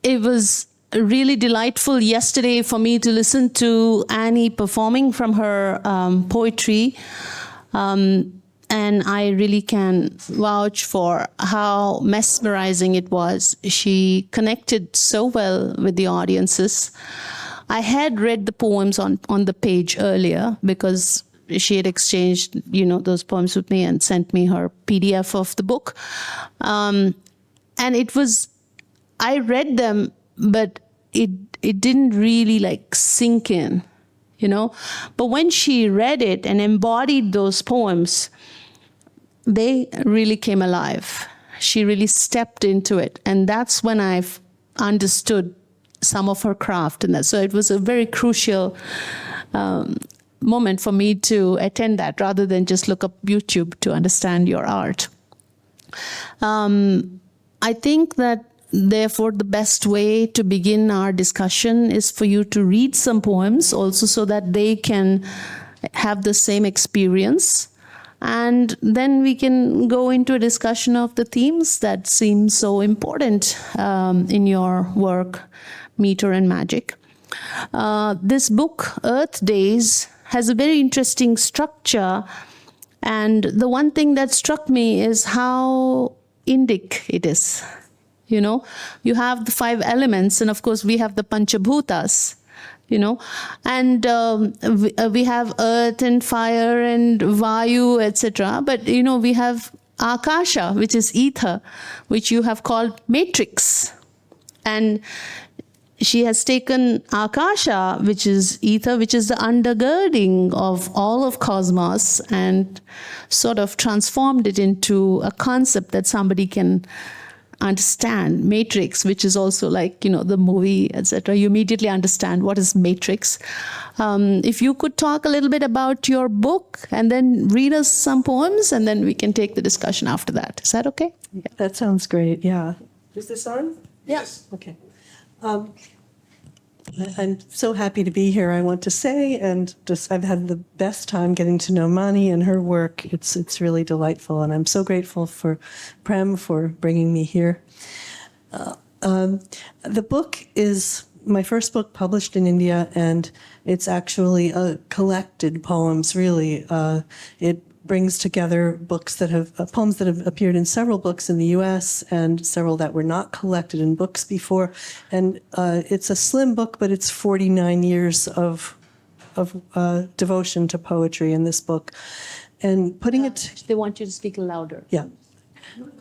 it was really delightful yesterday for me to listen to Annie performing from her poetry. And I really can vouch for how mesmerizing it was. She connected so well with the audiences. I had read the poems on the page earlier because she had exchanged, those poems with me and sent me her PDF of the book. And I read them, but it didn't really sink in, But when she read it and embodied those poems, they really came alive. She really stepped into it. And that's when I've understood some of her craft. And so it was a very crucial moment for me to attend that rather than just look up YouTube to understand your art. I think that, therefore, the best way to begin our discussion is for you to read some poems also so that they can have the same experience. And then we can go into a discussion of the themes that seem so important in your work, Meter and Magic. This book, Earth Days, has a very interesting structure. And the one thing that struck me is how Indic it is. You have the 5 elements, and of course we have the Panchabhutas. And we have earth and fire and vayu, etc. But, we have akasha, which is ether, which you have called matrix. And she has taken akasha, which is ether, which is the undergirding of all of cosmos, and sort of transformed it into a concept that somebody can understand. Matrix, which is also the movie, etc. You immediately understand what is Matrix. If you could talk a little bit about your book and then read us some poems, and then we can take the discussion after that. Is that okay? Yeah. That sounds great, yeah. Is this on? Yes. Yeah. Okay. I'm so happy to be here, I want to say, and I've had the best time getting to know Mani and her work. It's really delightful, and I'm so grateful for Prem for bringing me here. The book is my first book published in India, and it's actually collected poems, really. It brings together poems that have appeared in several books in the U.S. and several that were not collected in books before. And it's a slim book, but it's 49 years of devotion to poetry in this book. And putting it... They want you to speak louder. Yeah.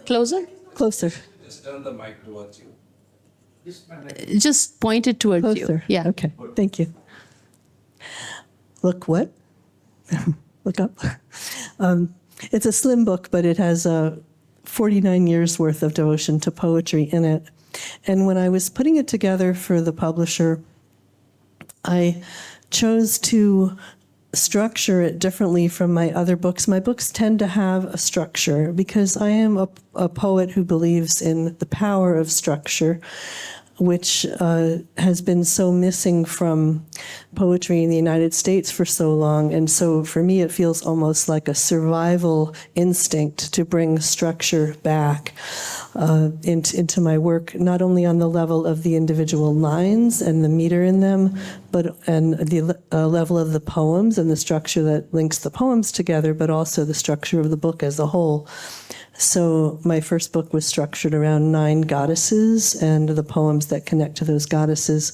Closer? Closer. Just turn the mic towards you. Just point it towards Closer. you. Yeah. Okay. Thank you. Look what? Look up. It's a slim book, but it has 49 years worth of devotion to poetry in it. And when I was putting it together for the publisher, I chose to structure it differently from my other books. My books tend to have a structure because I am a poet who believes in the power of structure, which has been so missing from poetry in the United States for so long. And so for me, it feels almost like a survival instinct to bring structure back into my work, not only on the level of the individual lines and the meter in them, and the level of the poems and the structure that links the poems together, but also the structure of the book as a whole. So my first book was structured around 9 goddesses and the poems that connect to those goddesses.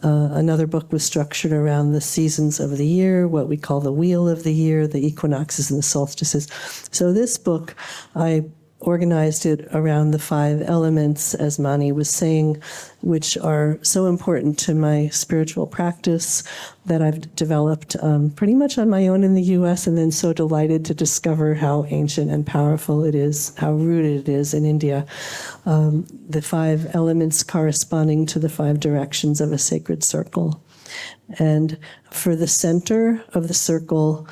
Another book was structured around the seasons of the year, what we call the wheel of the year, the equinoxes and the solstices. So this book, I organized it around the 5 elements, as Mani was saying, which are so important to my spiritual practice that I've developed pretty much on my own in the U.S., and then so delighted to discover how ancient and powerful it is, how rooted it is in India. The 5 elements corresponding to the 5 directions of a sacred circle. And for the center of the circle,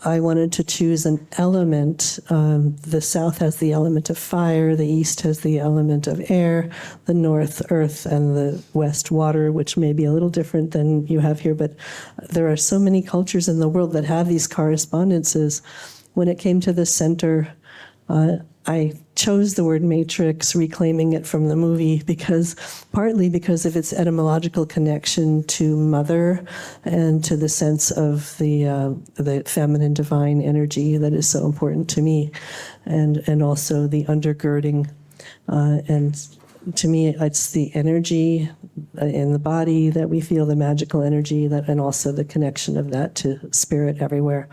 I wanted to choose an element. The south has the element of fire, the east has the element of air, the north earth, and the west water, which may be a little different than you have here, but there are so many cultures in the world that have these correspondences. When it came to the center, I chose the word matrix, reclaiming it from the movie, partly because of its etymological connection to mother and to the sense of the feminine divine energy that is so important to me, and also the undergirding. And to me, it's the energy in the body that we feel, the magical energy, and also the connection of that to spirit everywhere.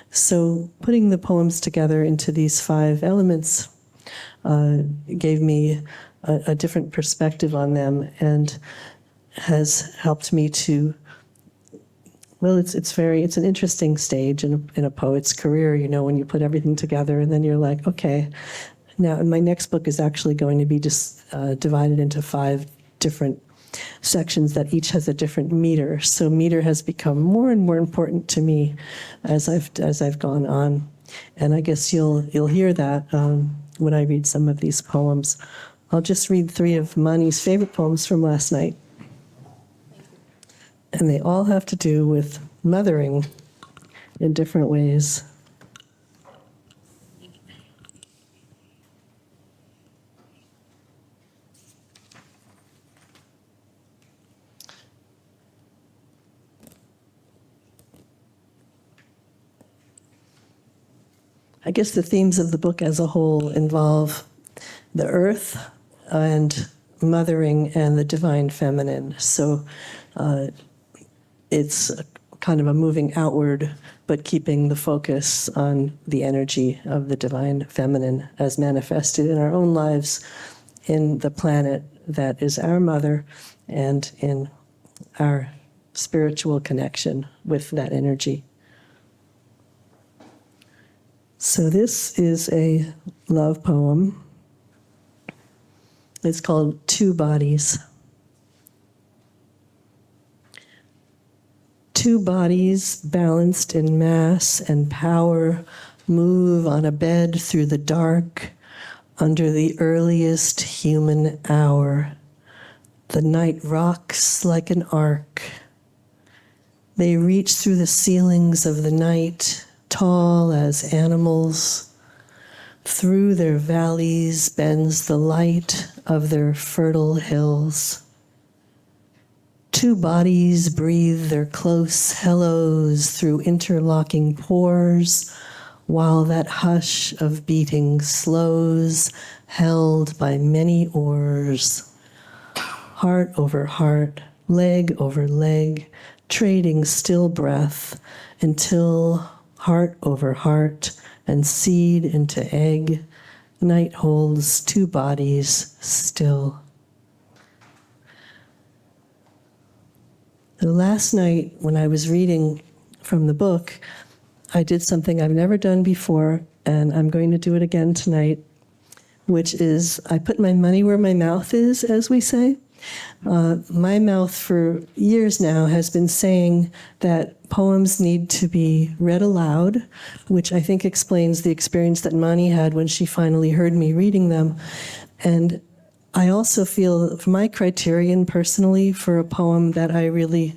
So putting the poems together into these 5 elements gave me a different perspective on them, and has helped me to, well, it's an interesting stage in a poet's career, when you put everything together and then you're like, okay, now my next book is actually going to be just divided into 5 different sections that each has a different meter. So meter has become more and more important to me as I've gone on, and I guess you'll hear that when I read some of these poems. I'll just read 3 of Mani's favorite poems from last night, and they all have to do with mothering in different ways. I guess the themes of the book as a whole involve the earth and mothering and the divine feminine. So it's kind of a moving outward, but keeping the focus on the energy of the divine feminine as manifested in our own lives, in the planet that is our mother, and in our spiritual connection with that energy. So this is a love poem. It's called Two Bodies. Two bodies balanced in mass and power move on a bed through the dark under the earliest human hour. The night rocks like an arc. They reach through the ceilings of the night, tall as animals. Through their valleys bends the light of their fertile hills. Two bodies breathe their close hellos through interlocking pores, while that hush of beating slows, held by many oars. Heart over heart, leg over leg, trading still breath, until heart over heart and seed into egg, night holds two bodies still. The last night when I was reading from the book, I did something I've never done before, and I'm going to do it again tonight, which is I put my money where my mouth is, as we say. My mouth for years now has been saying that poems need to be read aloud, which I think explains the experience that Mani had when she finally heard me reading them. And I also feel, for my criterion personally for a poem that I really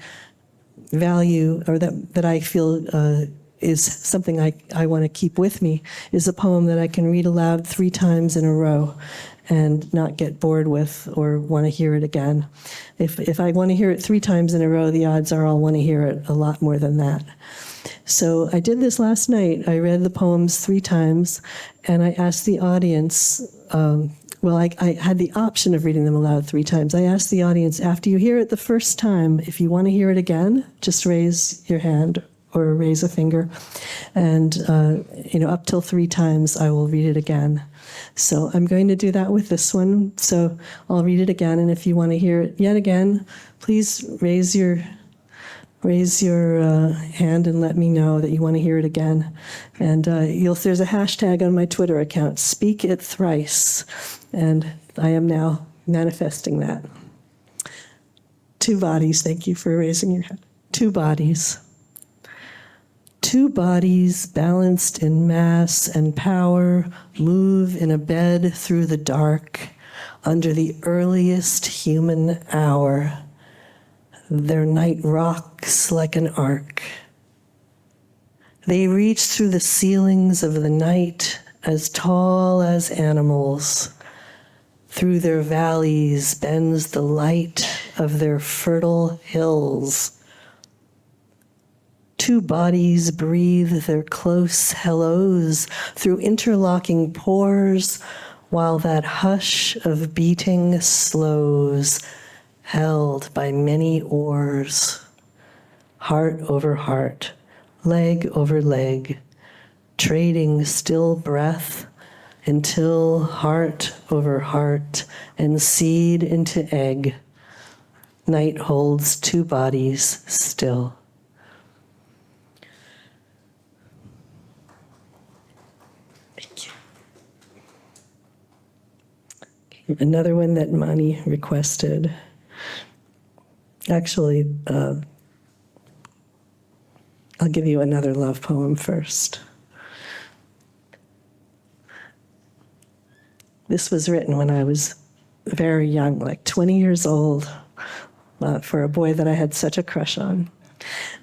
value, or that I feel is something I want to keep with me, is a poem that I can read aloud 3 times in a row and not get bored with or want to hear it again. If I want to hear it 3 times in a row, the odds are I'll want to hear it a lot more than that. So I did this last night. I read the poems 3 times, and I asked the audience, I had the option of reading them aloud 3 times. I asked the audience, after you hear it the first time, if you want to hear it again, just raise your hand or raise a finger. And, up till 3 times, I will read it again. So I'm going to do that with this one. So I'll read it again, and if you want to hear it yet again, please raise your hand and let me know that you want to hear it again. And there's a hashtag on my Twitter account, Speak It Thrice, and I am now manifesting that. 2 bodies, thank you for raising your hand. 2 bodies. 2 bodies balanced in mass and power move in a bed through the dark under the earliest human hour. Their night rocks like an arc. They reach through the ceilings of the night as tall as animals. Through their valleys bends the light of their fertile hills. Two bodies breathe their close hellos through interlocking pores, while that hush of beating slows, held by many oars. Heart over heart, leg over leg, trading still breath until heart over heart and seed into egg, night holds two bodies still. Thank you. Another one that Mani requested. Actually, I'll give you another love poem first. This was written when I was very young, like 20 years old, for a boy that I had such a crush on.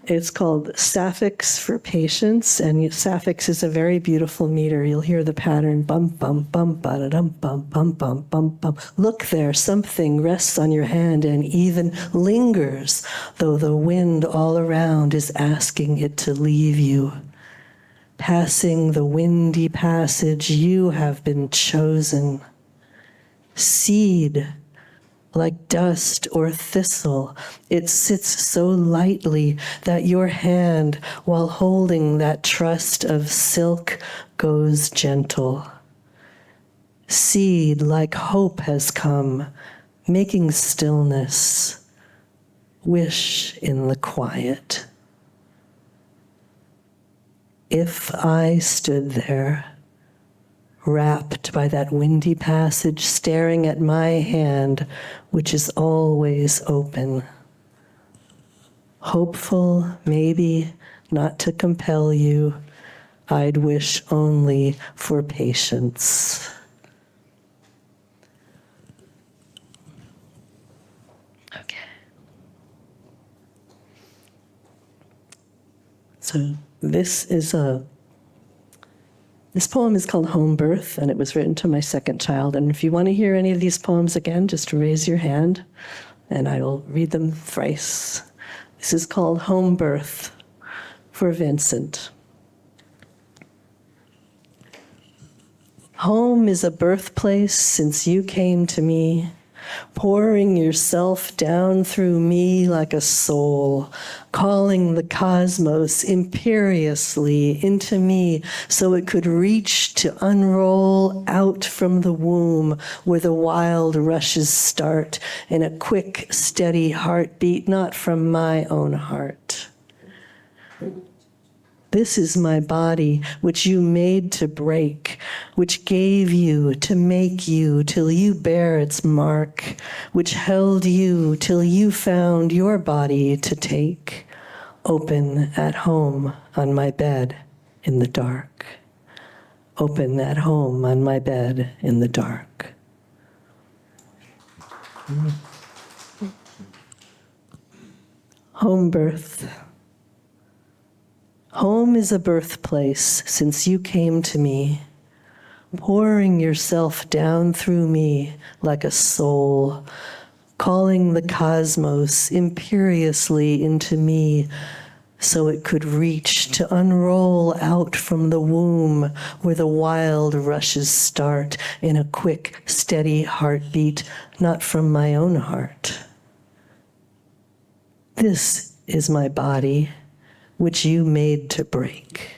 It's called Sapphics for Patience, and Sapphics is a very beautiful meter. You'll hear the pattern, bum, bum, bum, ba-da-dum, bum, bum, bum, bum, bum. Look there, something rests on your hand and even lingers, though the wind all around is asking it to leave you. Passing the windy passage, you have been chosen. Seed, like dust or thistle, it sits so lightly that your hand, while holding that trust of silk, goes gentle. Seed, like hope has come, making stillness, wish in the quiet. If I stood there, wrapped by that windy passage, staring at my hand, which is always open, hopeful, maybe, not to compel you, I'd wish only for patience. Okay. So this poem is called Home Birth, and it was written to my second child. And if you want to hear any of these poems again, just raise your hand, and I will read them thrice. This is called Home Birth for Vincent. Home is a birthplace since you came to me, pouring yourself down through me like a soul, calling the cosmos imperiously into me so it could reach to unroll out from the womb where the wild rushes start in a quick, steady heartbeat, not from my own heart. This is my body, which you made to break, which gave you to make you till you bear its mark, which held you till you found your body to take, open at home on my bed in the dark. Open at home on my bed in the dark. Home birth. Home is a birthplace since you came to me, pouring yourself down through me like a soul, calling the cosmos imperiously into me so it could reach to unroll out from the womb where the wild rushes start in a quick, steady heartbeat, not from my own heart. This is my body, which you made to break,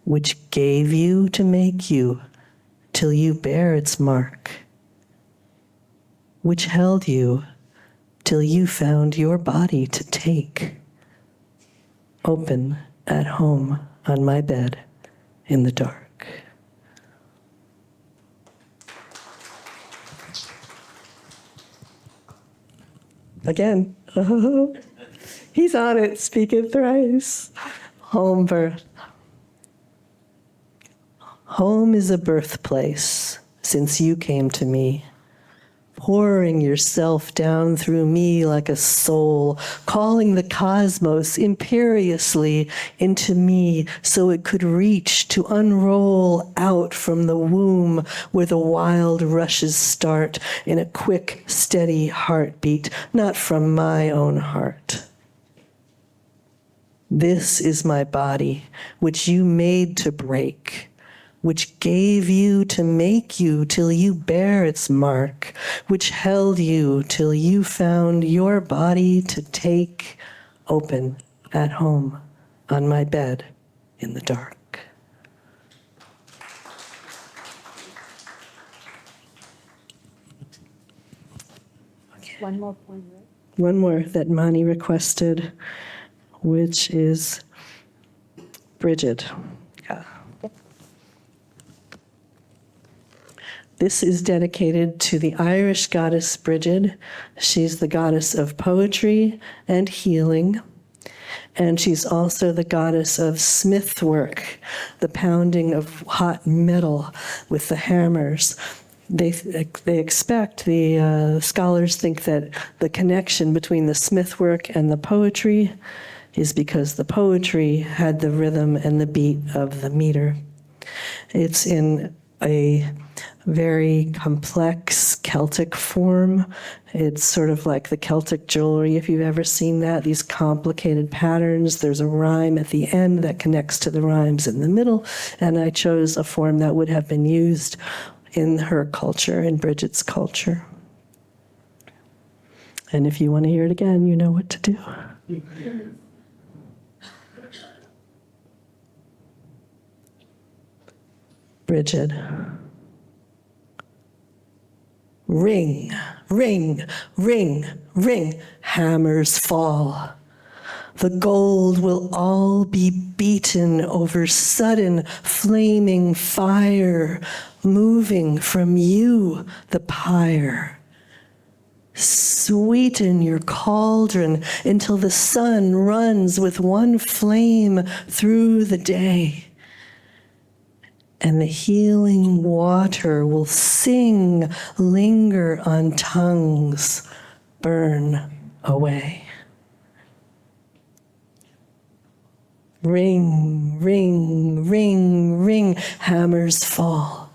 which gave you to make you till you bear its mark, which held you till you found your body to take, open at home on my bed in the dark. Again. Oh. He's on it, speak it thrice. Home birth. Home is a birthplace since you came to me, pouring yourself down through me like a soul, calling the cosmos imperiously into me so it could reach to unroll out from the womb where the wild rushes start in a quick, steady heartbeat, not from my own heart. This is my body, which you made to break, which gave you to make you till you bear its mark, which held you till you found your body to take open at home on my bed in the dark. One more point, right? One more that Mani requested, which is Bridget. Yeah. This is dedicated to the Irish goddess Bridget. She's the goddess of poetry and healing. And she's also the goddess of smith work, the pounding of hot metal with the hammers. They expect, the scholars think that the connection between the smith work and the poetry is because the poetry had the rhythm and the beat of the meter. It's in a very complex Celtic form. It's sort of like the Celtic jewelry, if you've ever seen that, these complicated patterns. There's a rhyme at the end that connects to the rhymes in the middle, and I chose a form that would have been used in her culture, in Bridget's culture. And if you want to hear it again, you know what to do. Bridget. Ring, ring, ring, ring, hammers fall. The gold will all be beaten over sudden flaming fire, moving from you, the pyre. Sweeten your cauldron until the sun runs with one flame through the day. And the healing water will sing, linger on tongues, burn away. Ring, ring, ring, ring, hammers fall.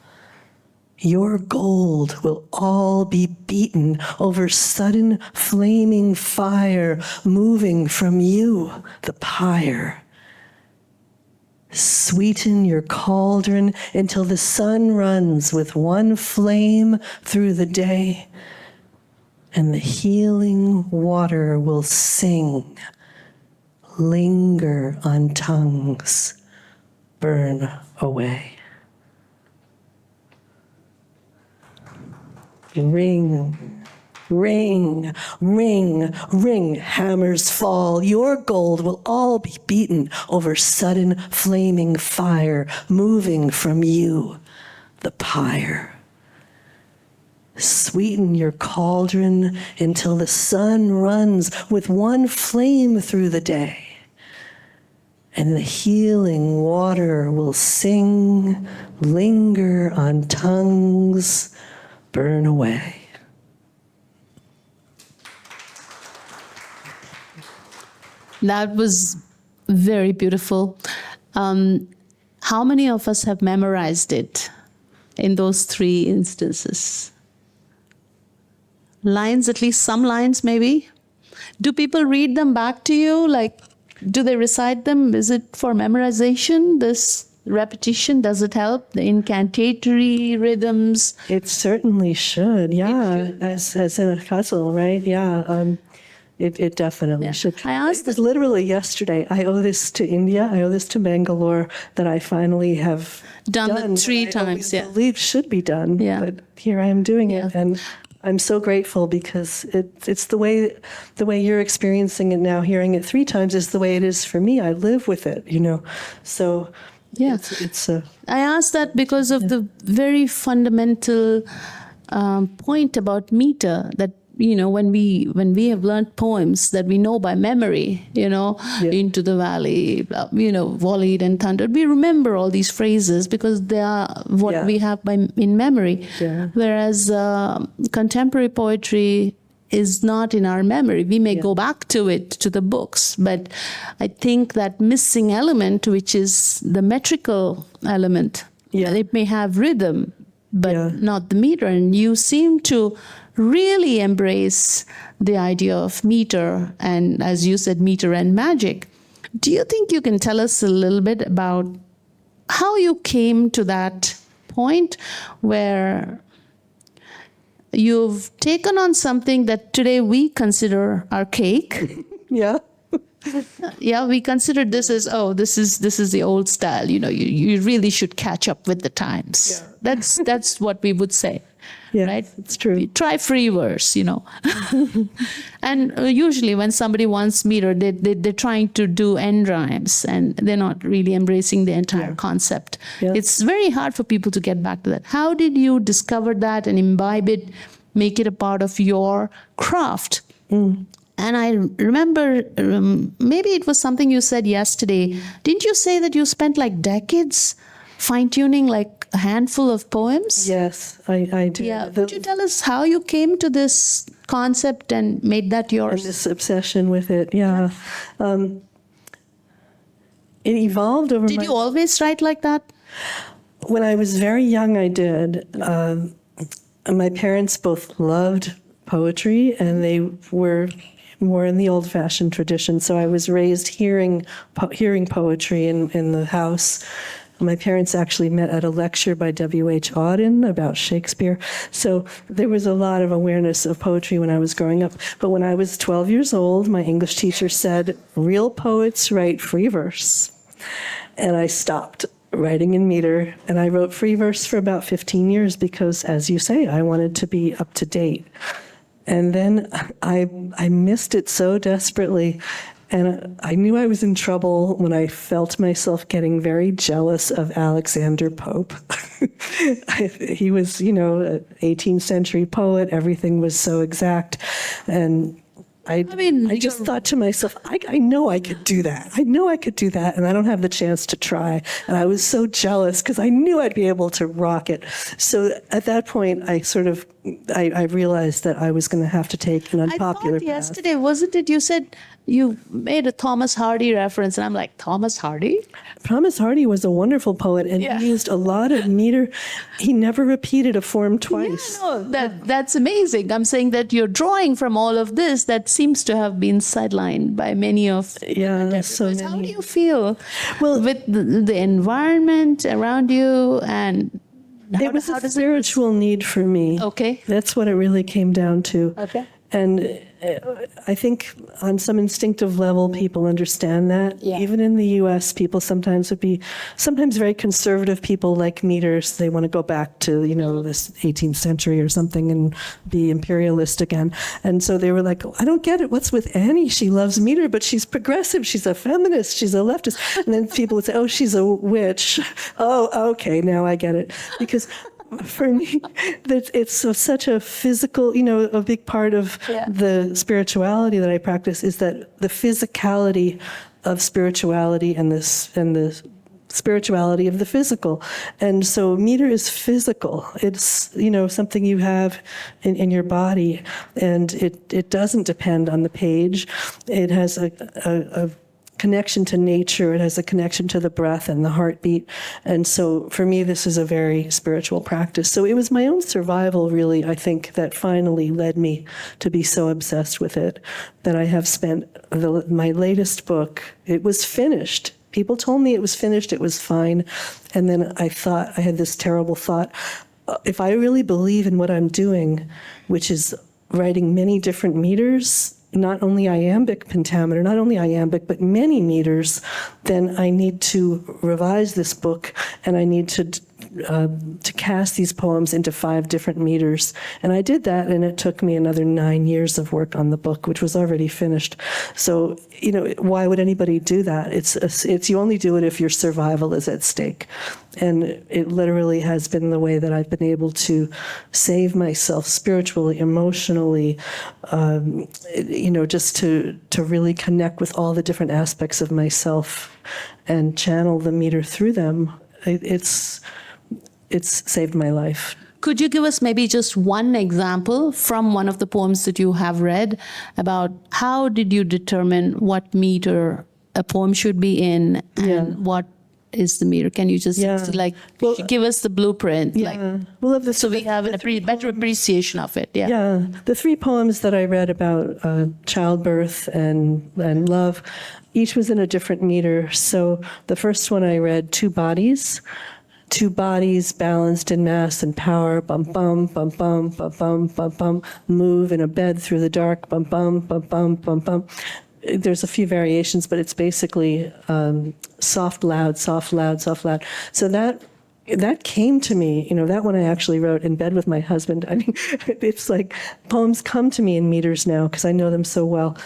Your gold will all be beaten over sudden flaming fire, moving from you, the pyre. Sweeten your cauldron until the sun runs with one flame through the day, and the healing water will sing, linger on tongues, burn away. Ring, ring, ring, ring, hammers fall. Your gold will all be beaten over sudden flaming fire, moving from you, the pyre. Sweeten your cauldron until the sun runs with one flame through the day, and the healing water will sing, linger on tongues, burn away. That was very beautiful. How many of us have memorized it in those three instances? Lines, at least some lines maybe? Do people read them back to you? Like, do they recite them? Is it for memorization, this repetition? Does it help? The incantatory rhythms? It certainly should, yeah, as in a puzzle, right? Yeah, it definitely should. I asked it was literally yesterday. I owe this to India. I owe this to Bangalore that I finally have done it 3 times. I believe should be done. Yeah. But here I am doing Yeah. it, and I'm so grateful because it's the way you're experiencing it now. Hearing it 3 times is the way it is for me. I live with it, you know. So Yeah. it's a. I asked that because of the very fundamental point about meter, that when we have learned poems that we know by memory, into the valley, volleyed and thundered, we remember all these phrases because they are what we have in memory. Yeah. Whereas contemporary poetry is not in our memory. We may go back to it, to the books, but I think that missing element, which is the metrical element, it may have rhythm, but not the meter. And you seem to really embrace the idea of meter, and as you said, meter and magic. Do you think you can tell us a little bit about how you came to that point where you've taken on something that today we consider archaic? Yeah. We consider this as, this is the old style. You really should catch up with the times. Yeah. That's what we would say. Yeah, right? It's true. Try free verse, And usually when somebody wants meter, they're trying to do end rhymes, and they're not really embracing the entire concept. Yeah. It's very hard for people to get back to that. How did you discover that and imbibe it, make it a part of your craft? And I remember, maybe it was something you said yesterday. Didn't you say that you spent like decades fine-tuning like a handful of poems? Yes, I do. Yeah. Could you tell us how you came to this concept and made that yours? And this obsession with it, yeah. It evolved over Did you always write like that? When I was very young, I did. My parents both loved poetry, and they were more in the old-fashioned tradition. So I was raised hearing poetry in the house. My parents actually met at a lecture by W.H. Auden about Shakespeare. So there was a lot of awareness of poetry when I was growing up. But when I was 12 years old, my English teacher said, real poets write free verse. And I stopped writing in meter, and I wrote free verse for about 15 years because, as you say, I wanted to be up to date. And then I missed it so desperately. And I knew I was in trouble when I felt myself getting very jealous of Alexander Pope. He was, an 18th century poet. Everything was so exact. And I just thought to myself, I know I could do that. I know I could do that, and I don't have the chance to try. And I was so jealous because I knew I'd be able to rock it. So at that point, I realized that I was going to have to take an unpopular path. Yesterday, wasn't it? You said you made a Thomas Hardy reference, and I'm like, Thomas Hardy? Thomas Hardy was a wonderful poet, and he used a lot of meter. He never repeated a form twice. Yeah, no, that's amazing. I'm saying that you're drawing from all of this that seems to have been sidelined by many of so many. How do you feel with the environment around you, and it was a spiritual need for me. Okay. That's what it really came down to. Okay. And I think on some instinctive level, people understand that. Yeah. Even in the U.S., people sometimes very conservative people like meters. They want to go back to, this 18th century or something and be imperialist again. And so they were like, I don't get it. What's with Annie? She loves meter, but she's progressive. She's a feminist. She's a leftist. And then people would say, oh, she's a witch. Oh, okay, now I get it. Because for me, it's such a physical, a big part of the spirituality that I practice is that the physicality of spirituality and the spirituality of the physical. And so meter is physical. It's, something you have in your body, and it doesn't depend on the page. It has a connection to nature. It has a connection to the breath and the heartbeat. And so for me, this is a very spiritual practice. So it was my own survival, really, I think, that finally led me to be so obsessed with it that I have spent my latest book. It was finished. People told me it was finished, it was fine. And then I had this terrible thought, if I really believe in what I'm doing, which is writing many different meters, not only iambic pentameter, not only iambic, but many meters, then I need to revise this book, and I need to to cast these poems into 5 different meters. And I did that, and it took me another 9 years of work on the book, which was already finished. So, why would anybody do that? It's you only do it if your survival is at stake. And it literally has been the way that I've been able to save myself spiritually, emotionally, just to really connect with all the different aspects of myself and channel the meter through them. It's saved my life. Could you give us maybe just one example from one of the poems that you have read about how did you determine what meter a poem should be in and what is the meter? Can you just give us the blueprint? So we have a better appreciation of it. Yeah. The 3 poems that I read about childbirth and love, each was in a different meter. So the first one I read, Two Bodies balanced in mass and power, bum bum bum bum bum bum bum bum, move in a bed through the dark, bum bum bum bum bum bum. There's a few variations, but it's basically soft, loud, soft, loud, soft, loud. So that came to me, that one I actually wrote in bed with my husband. I mean, it's like poems come to me in meters now because I know them so well.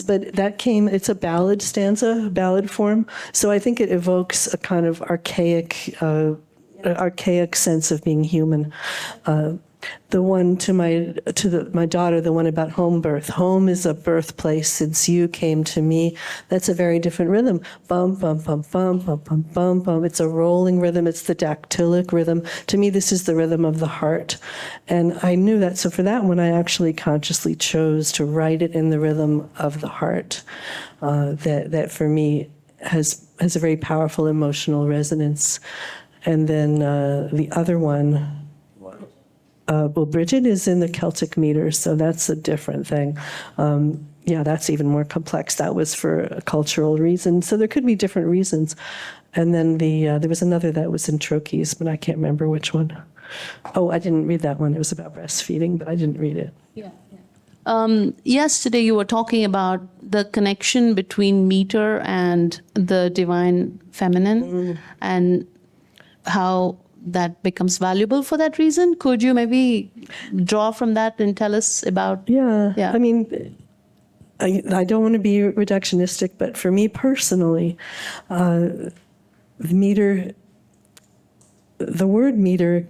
But it's a ballad stanza, ballad form. So I think it evokes a kind of archaic sense of being human. The one to my daughter, the one about home birth. Home is a birthplace since you came to me. That's a very different rhythm. Bum, bum, bum, bum, bum, bum, bum, bum. It's a rolling rhythm. It's the dactylic rhythm. To me, this is the rhythm of the heart. And I knew that. So for that one, I actually consciously chose to write it in the rhythm of the heart. That for me has a very powerful emotional resonance. And then the other one, Bridget is in the Celtic meter, so that's a different thing. That's even more complex. That was for a cultural reason. So there could be different reasons. And then there was another that was in trochees, but I can't remember which one. Oh, I didn't read that one. It was about breastfeeding, but I didn't read it. Yesterday you were talking about the connection between meter and the divine feminine and how that becomes valuable for that reason. Could you maybe draw from that and tell us about? I mean, I don't want to be reductionistic, but for me personally, the word meter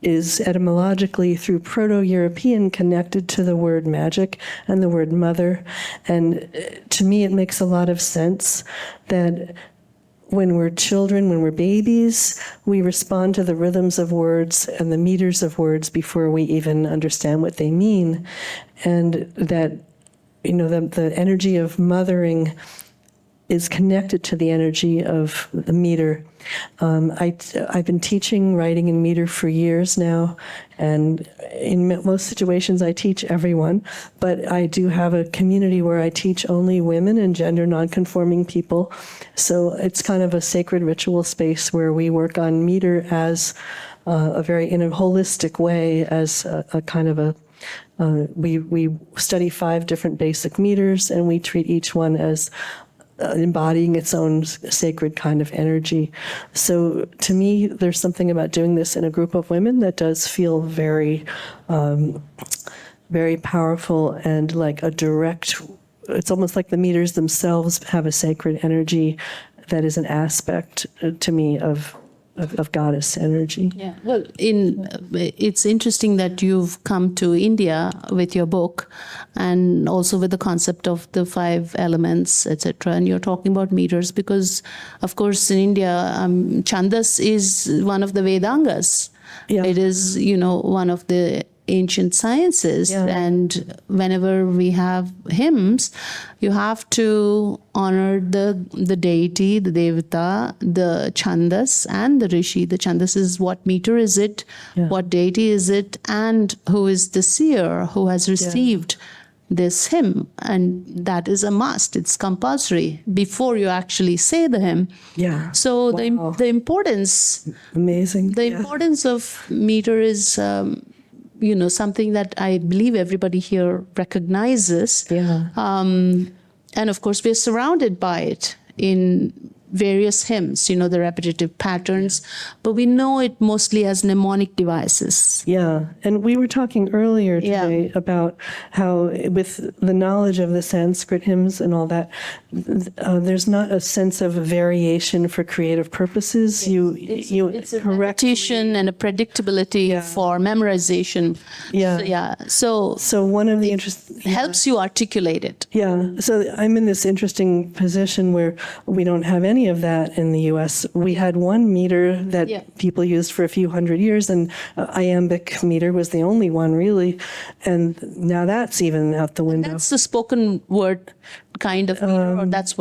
is etymologically through Proto-European connected to the word magic and the word mother. And to me, it makes a lot of sense that when we're children, when we're babies, we respond to the rhythms of words and the meters of words before we even understand what they mean. And that, the energy of mothering is connected to the energy of the meter. I've been teaching writing in meter for years now, and in most situations I teach everyone, but I do have a community where I teach only women and gender nonconforming people. So it's kind of a sacred ritual space where we work on meter as in a holistic way, as a kind of we study 5 different basic meters, and we treat each one as embodying its own sacred kind of energy. So to me, there's something about doing this in a group of women that does feel very, very powerful and like a direct, it's almost like the meters themselves have a sacred energy that is an aspect to me of goddess energy. Yeah, well, it's interesting that you've come to India with your book and also with the concept of the 5 elements, etc. And you're talking about meters because, of course, in India, Chandas is one of the Vedangas. Yeah. It is, one of the ancient sciences. Yeah. And whenever we have hymns, you have to honor the deity, the devata, the chandas, and the rishi. The chandas is what meter is it, what deity is it, and who is the seer who has received this hymn. And that is a must. It's compulsory before you actually say the hymn. Yeah. So the importance, amazing. The importance of meter is something that I believe everybody here recognizes. Yeah. And of course, we're surrounded by it in various hymns, the repetitive patterns, but we know it mostly as mnemonic devices. Yeah, and we were talking earlier today about how with the knowledge of the Sanskrit hymns and all that, there's not a sense of variation for creative purposes. It's a repetition and a predictability for memorization. Yeah. So one of the interesting helps you articulate it. Yeah. So I'm in this interesting position where we don't have any of that in the U.S. We had one meter that people used for a few hundred years, and iambic meter was the only one really. And now that's even out the window. That's the spoken word kind of meter, or that's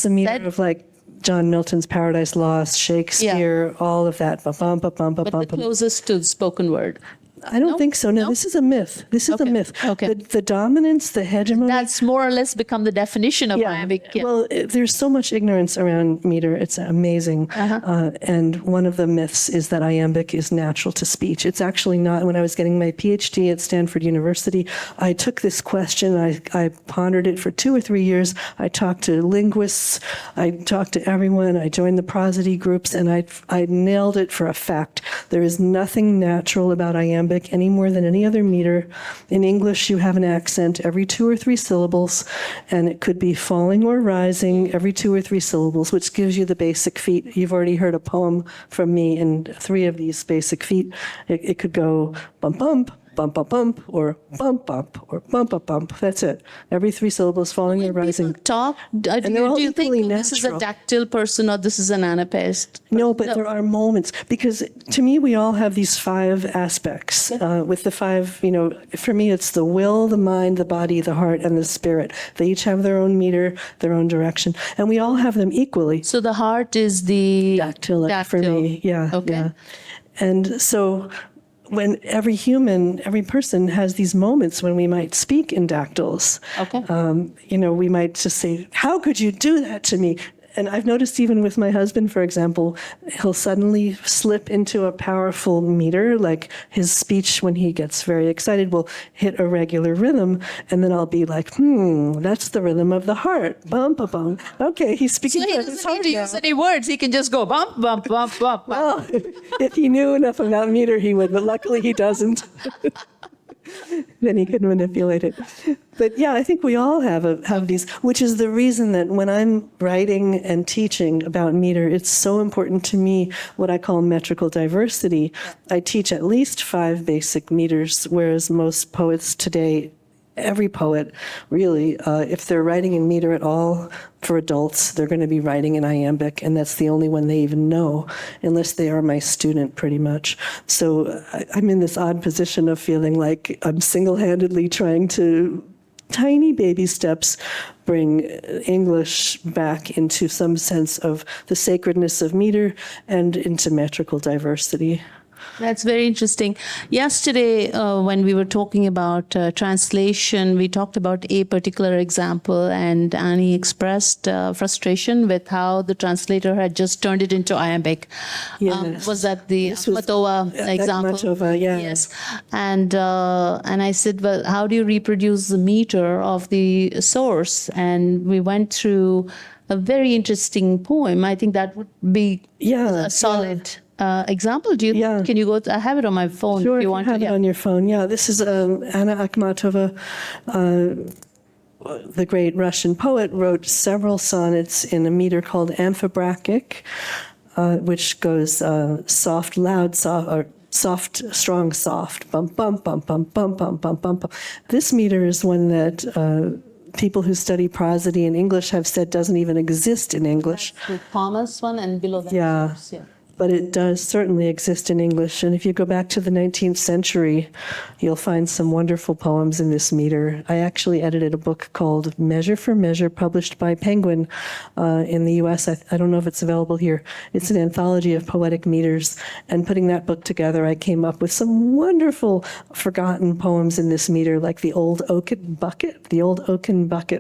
the meter of like John Milton's Paradise Lost, Shakespeare, all of that. But the closest to the spoken word. I don't think so. No, this is a myth. This is a myth. Okay. The dominance, the hegemony. That's more or less become the definition of iambic. Yeah. Well, there's so much ignorance around meter. It's amazing. And one of the myths is that iambic is natural to speech. It's actually not. When I was getting my PhD at Stanford University, I took this question. I pondered it for 2 or 3 years. I talked to linguists. I talked to everyone. I joined the prosody groups, and I nailed it for a fact. There is nothing natural about iambic any more than any other meter. In English, you have an accent every 2 or 3 syllables, and it could be falling or rising every 2 or 3 syllables, which gives you the basic feet. You've already heard a poem from me in 3 of these basic feet. It could go bump, bump, bump, bump, bump, or bump, bump, or bump, bump, bump. That's it. Every 3 syllables falling or rising. Talk. Do you think this is a dactyl person or this is an anapaest? No, but there are moments, because to me, we all have these 5 aspects. With the 5, for me, it's the will, the mind, the body, the heart, and the spirit. They each have their own meter, their own direction, and we all have them equally. So the heart is the dactylic for me. Yeah. Okay. Yeah. And so when every person has these moments when we might speak in dactyls. Okay. We might just say, "How could you do that to me?" And I've noticed even with my husband, for example, he'll suddenly slip into a powerful meter, like his speech when he gets very excited will hit a regular rhythm, and then I'll be like, that's the rhythm of the heart. Bump, bump, bump. Okay, he's speaking so he doesn't need to use any words. He can just go bump, bump, bump, bump. Well, if he knew enough about meter, he would, but luckily he doesn't. Then he can manipulate it. But yeah, I think we all have these, which is the reason that when I'm writing and teaching about meter, it's so important to me what I call metrical diversity. I teach at least 5 basic meters, whereas most poets today, every poet really, if they're writing in meter at all for adults, they're going to be writing in iambic, and that's the only one they even know, unless they are my student, pretty much. So I'm in this odd position of feeling like I'm single-handedly trying to, tiny baby steps, bring English back into some sense of the sacredness of meter and into metrical diversity. That's very interesting. Yesterday, when we were talking about translation, we talked about a particular example, and Annie expressed frustration with how the translator had just turned it into iambic. Yes. Was that the Akhmatova example? Akhmatova, yeah. Yes. And I said, well, how do you reproduce the meter of the source? And we went through a very interesting poem. I think that would be a solid example. Can you go? I have it on my phone. Sure, if you want to. Have it on your phone. Yeah, this is Anna Akhmatova, the great Russian poet, wrote several sonnets in a meter called amphibrachic, which goes soft, loud, soft, or soft, strong, soft, bump, bump, bump, bump, bump, bump, bump, bump. This meter is one that people who study prosody in English have said doesn't even exist in English. The Thomas one, and below that. Yeah. But it does certainly exist in English. And if you go back to the 19th century, you'll find some wonderful poems in this meter. I actually edited a book called Measure for Measure, published by Penguin in the US. I don't know if it's available here. It's an anthology of poetic meters. And putting that book together, I came up with some wonderful forgotten poems in this meter, like The Old Oaken Bucket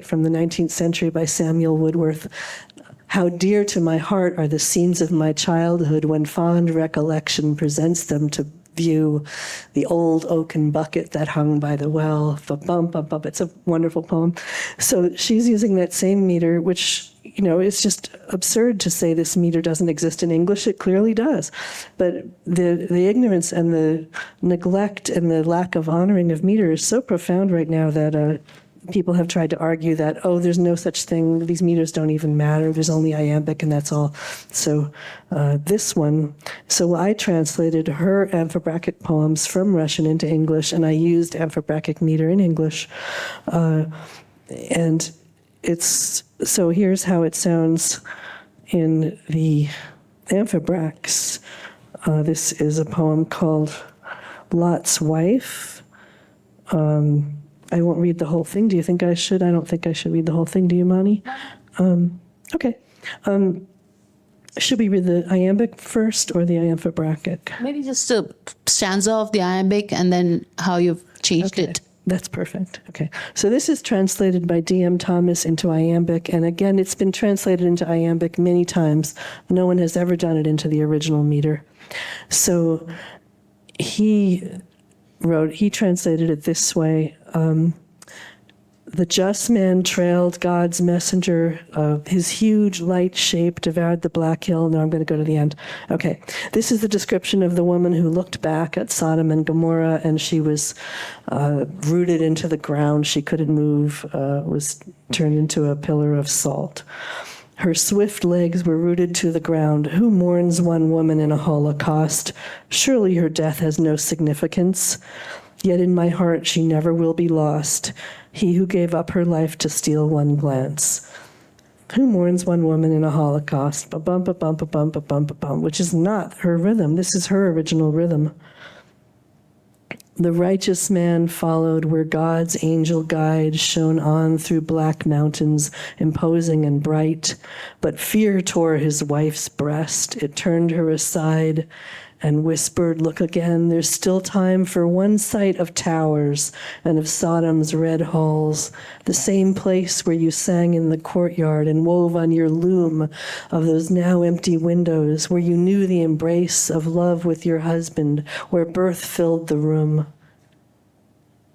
from the 19th century by Samuel Woodworth. How dear to my heart are the scenes of my childhood when fond recollection presents them to view, the old oaken bucket that hung by the well. It's a wonderful poem. So she's using that same meter, which, it's just absurd to say this meter doesn't exist in English. It clearly does. But the ignorance and the neglect and the lack of honoring of meter is so profound right now that people have tried to argue that, there's no such thing. These meters don't even matter. There's only iambic and that's all. So so I translated her amphibrachtic poems from Russian into English, and I used amphibrachtic meter in English. And so here's how it sounds in the amphibrachs. This is a poem called Lot's Wife. I won't read the whole thing. Do you think I should? I don't think I should read the whole thing. Do you, Mani? Okay. Should we read the iambic first or the amphibrachtic? Maybe just a stanza of the iambic and then how you've changed it. That's perfect. Okay. So this is translated by D.M. Thomas into iambic. And again, it's been translated into iambic many times. No one has ever done it into the original meter. So he translated it this way. The just man trailed God's messenger. His huge light shape devoured the black hill. No, I'm going to go to the end. Okay. This is the description of the woman who looked back at Sodom and Gomorrah, and she was rooted into the ground. She couldn't move, was turned into a pillar of salt. Her swift legs were rooted to the ground. Who mourns one woman in a holocaust? Surely her death has no significance. Yet in my heart she never will be lost. He who gave up her life to steal one glance. Who mourns one woman in a holocaust? Ba-bum, ba-bum, ba-bum, ba-bum, ba-bum, which is not her rhythm. This is her original rhythm. The righteous man followed where God's angel guide shone on through black mountains, imposing and bright. But fear tore his wife's breast. It turned her aside and whispered, look again, there's still time for one sight of towers and of Sodom's red halls, the same place where you sang in the courtyard and wove on your loom of those now empty windows, where you knew the embrace of love with your husband, where birth filled the room.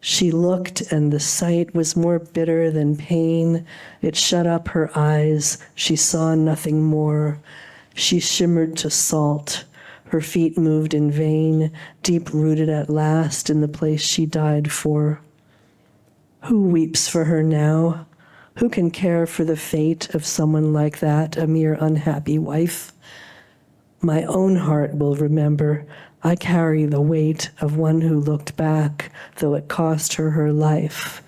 She looked, and the sight was more bitter than pain. It shut up her eyes. She saw nothing more. She shimmered to salt. Her feet moved in vain, deep-rooted at last in the place she died for. Who weeps for her now? Who can care for the fate of someone like that, a mere unhappy wife? My own heart will remember. I carry the weight of one who looked back, though it cost her life.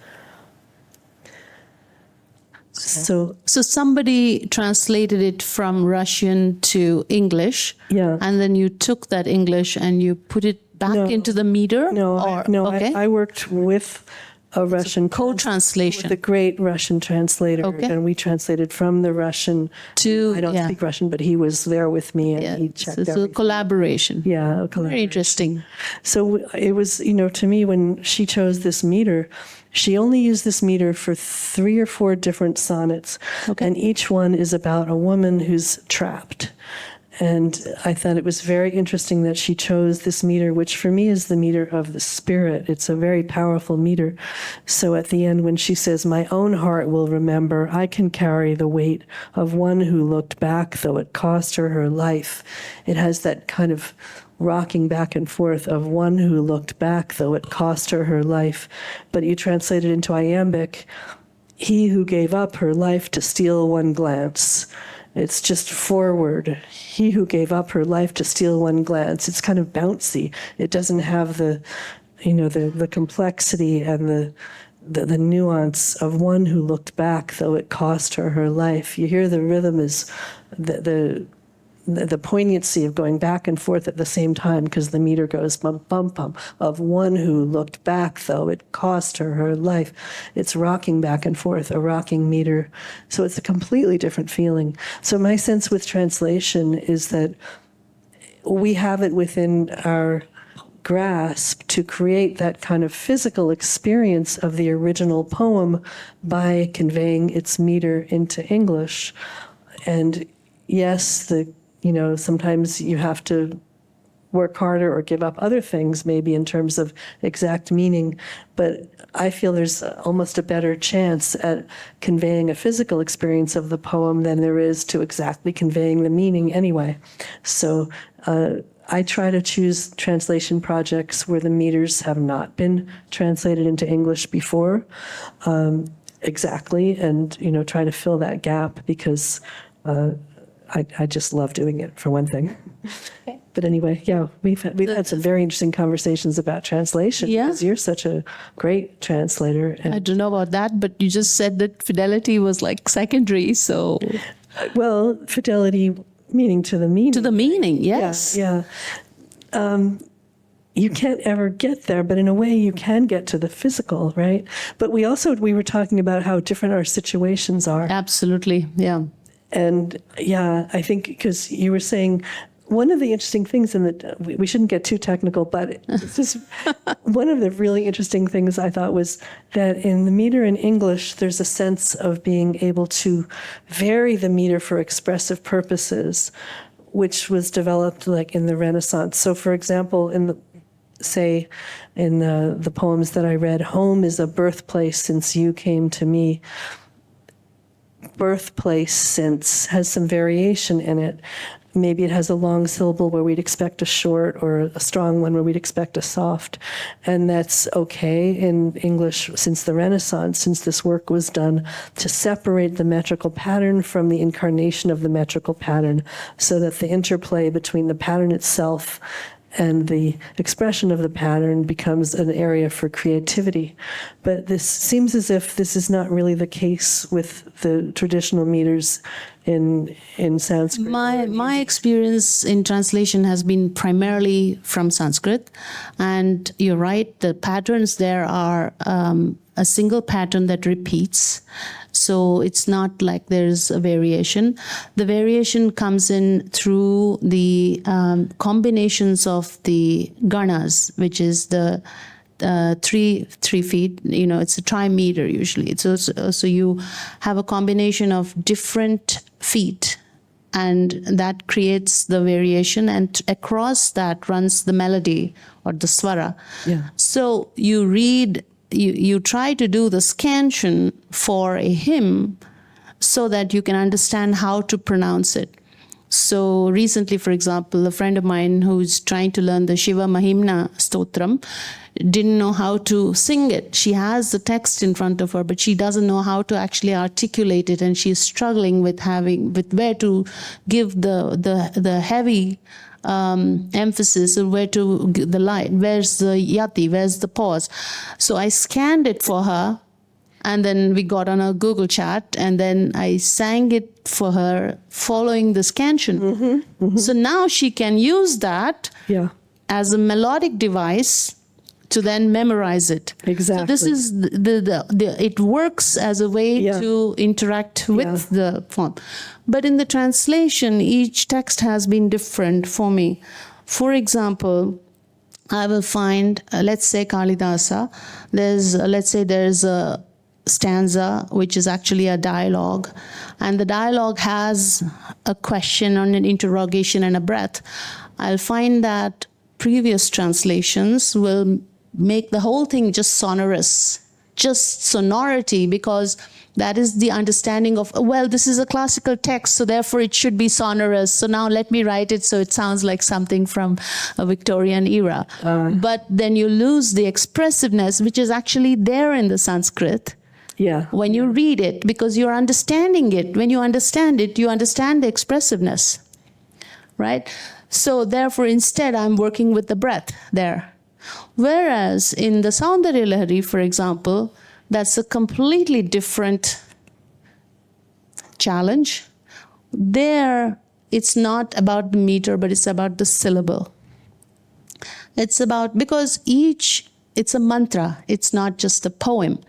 So somebody translated it from Russian to English, yeah, and then you took that English and you put it back into the meter? I worked with a Russian co-translation with a great Russian translator, and we translated from the Russian to. I don't speak Russian, but he was there with me, and he checked everything. So collaboration. Yeah, a collaboration. Very interesting. So it was, to me, when she chose this meter, she only used this meter for 3 or 4 different sonnets, and each one is about a woman who's trapped. And I thought it was very interesting that she chose this meter, which for me is the meter of the spirit. It's a very powerful meter. So at the end, when she says, my own heart will remember, I can carry the weight of one who looked back, though it cost her life. It has that kind of rocking back and forth of one who looked back, though it cost her life. But you translate it into iambic, he who gave up her life to steal one glance. It's just forward. He who gave up her life to steal one glance. It's kind of bouncy. It doesn't have the complexity and the nuance of one who looked back, though it cost her life. You hear the rhythm is the poignancy of going back and forth at the same time, because the meter goes bum, bum, bum, of one who looked back, though it cost her life. It's rocking back and forth, a rocking meter. So it's a completely different feeling. So my sense with translation is that we have it within our grasp to create that kind of physical experience of the original poem by conveying its meter into English. And yes, sometimes you have to work harder or give up other things, maybe in terms of exact meaning. But I feel there's almost a better chance at conveying a physical experience of the poem than there is to exactly conveying the meaning anyway. So I try to choose translation projects where the meters have not been translated into English before, exactly, and try to fill that gap because I just love doing it, for one thing. Okay. But anyway, yeah, we've had some very interesting conversations about translation. Yeah. Because you're such a great translator. I don't know about that, but you just said that fidelity was like secondary, so. Well, fidelity meaning to the meaning. To the meaning, yes. Yeah. You can't ever get there, but in a way you can get to the physical, right? But we were talking about how different our situations are. Absolutely, yeah. And yeah, I think because you were saying one of the interesting things we shouldn't get too technical, but this is one of the really interesting things I thought was that in the meter in English, there's a sense of being able to vary the meter for expressive purposes, which was developed like in the Renaissance. So for example, in the poems that I read, home is a birthplace since you came to me. Birthplace since has some variation in it. Maybe it has a long syllable where we'd expect a short, or a strong one where we'd expect a soft. And that's okay in English since the Renaissance, since this work was done to separate the metrical pattern from the incarnation of the metrical pattern, so that the interplay between the pattern itself and the expression of the pattern becomes an area for creativity. But this seems as if this is not really the case with the traditional meters in Sanskrit. My experience in translation has been primarily from Sanskrit, and you're right, the patterns there are a single pattern that repeats. So it's not like there's a variation. The variation comes in through the combinations of the ganas, which is the 3 feet. It's a trimeter usually. So you have a combination of different feet, and that creates the variation, and across that runs the melody or the swara. Yeah. So you read. You try to do the scansion for a hymn so that you can understand how to pronounce it. So recently, for example, a friend of mine who's trying to learn the Shiva Mahimna Stotram didn't know how to sing it. She has the text in front of her, but she doesn't know how to actually articulate it, and she's struggling with where to give the heavy emphasis, or where to the light, where's the yati, where's the pause. So I scanned it for her, and then we got on a Google chat, and then I sang it for her following the scansion. Mm-hmm, mm-hmm. So now she can use that as a melodic device to then memorize it. Exactly. So this is it works as a way to interact with the form. But in the translation, each text has been different for me. For example, I will find, let's say Kalidasa, there's a stanza which is actually a dialogue, and the dialogue has a question and an interrogation and a breath. I'll find that previous translations will make the whole thing just sonorous, just sonority, because that is the understanding of, well, this is a classical text, so therefore it should be sonorous. So now let me write it so it sounds like something from a Victorian era. But then you lose the expressiveness, which is actually there in the Sanskrit. Yeah. When you read it, because you're understanding it. When you understand it, you understand the expressiveness, right? So therefore, instead, I'm working with the breath there. Whereas in the Saundarya Lahari, for example, that's a completely different challenge. There, it's not about the meter, but it's about the syllable. It's about, because it's a mantra. It's not just a poem.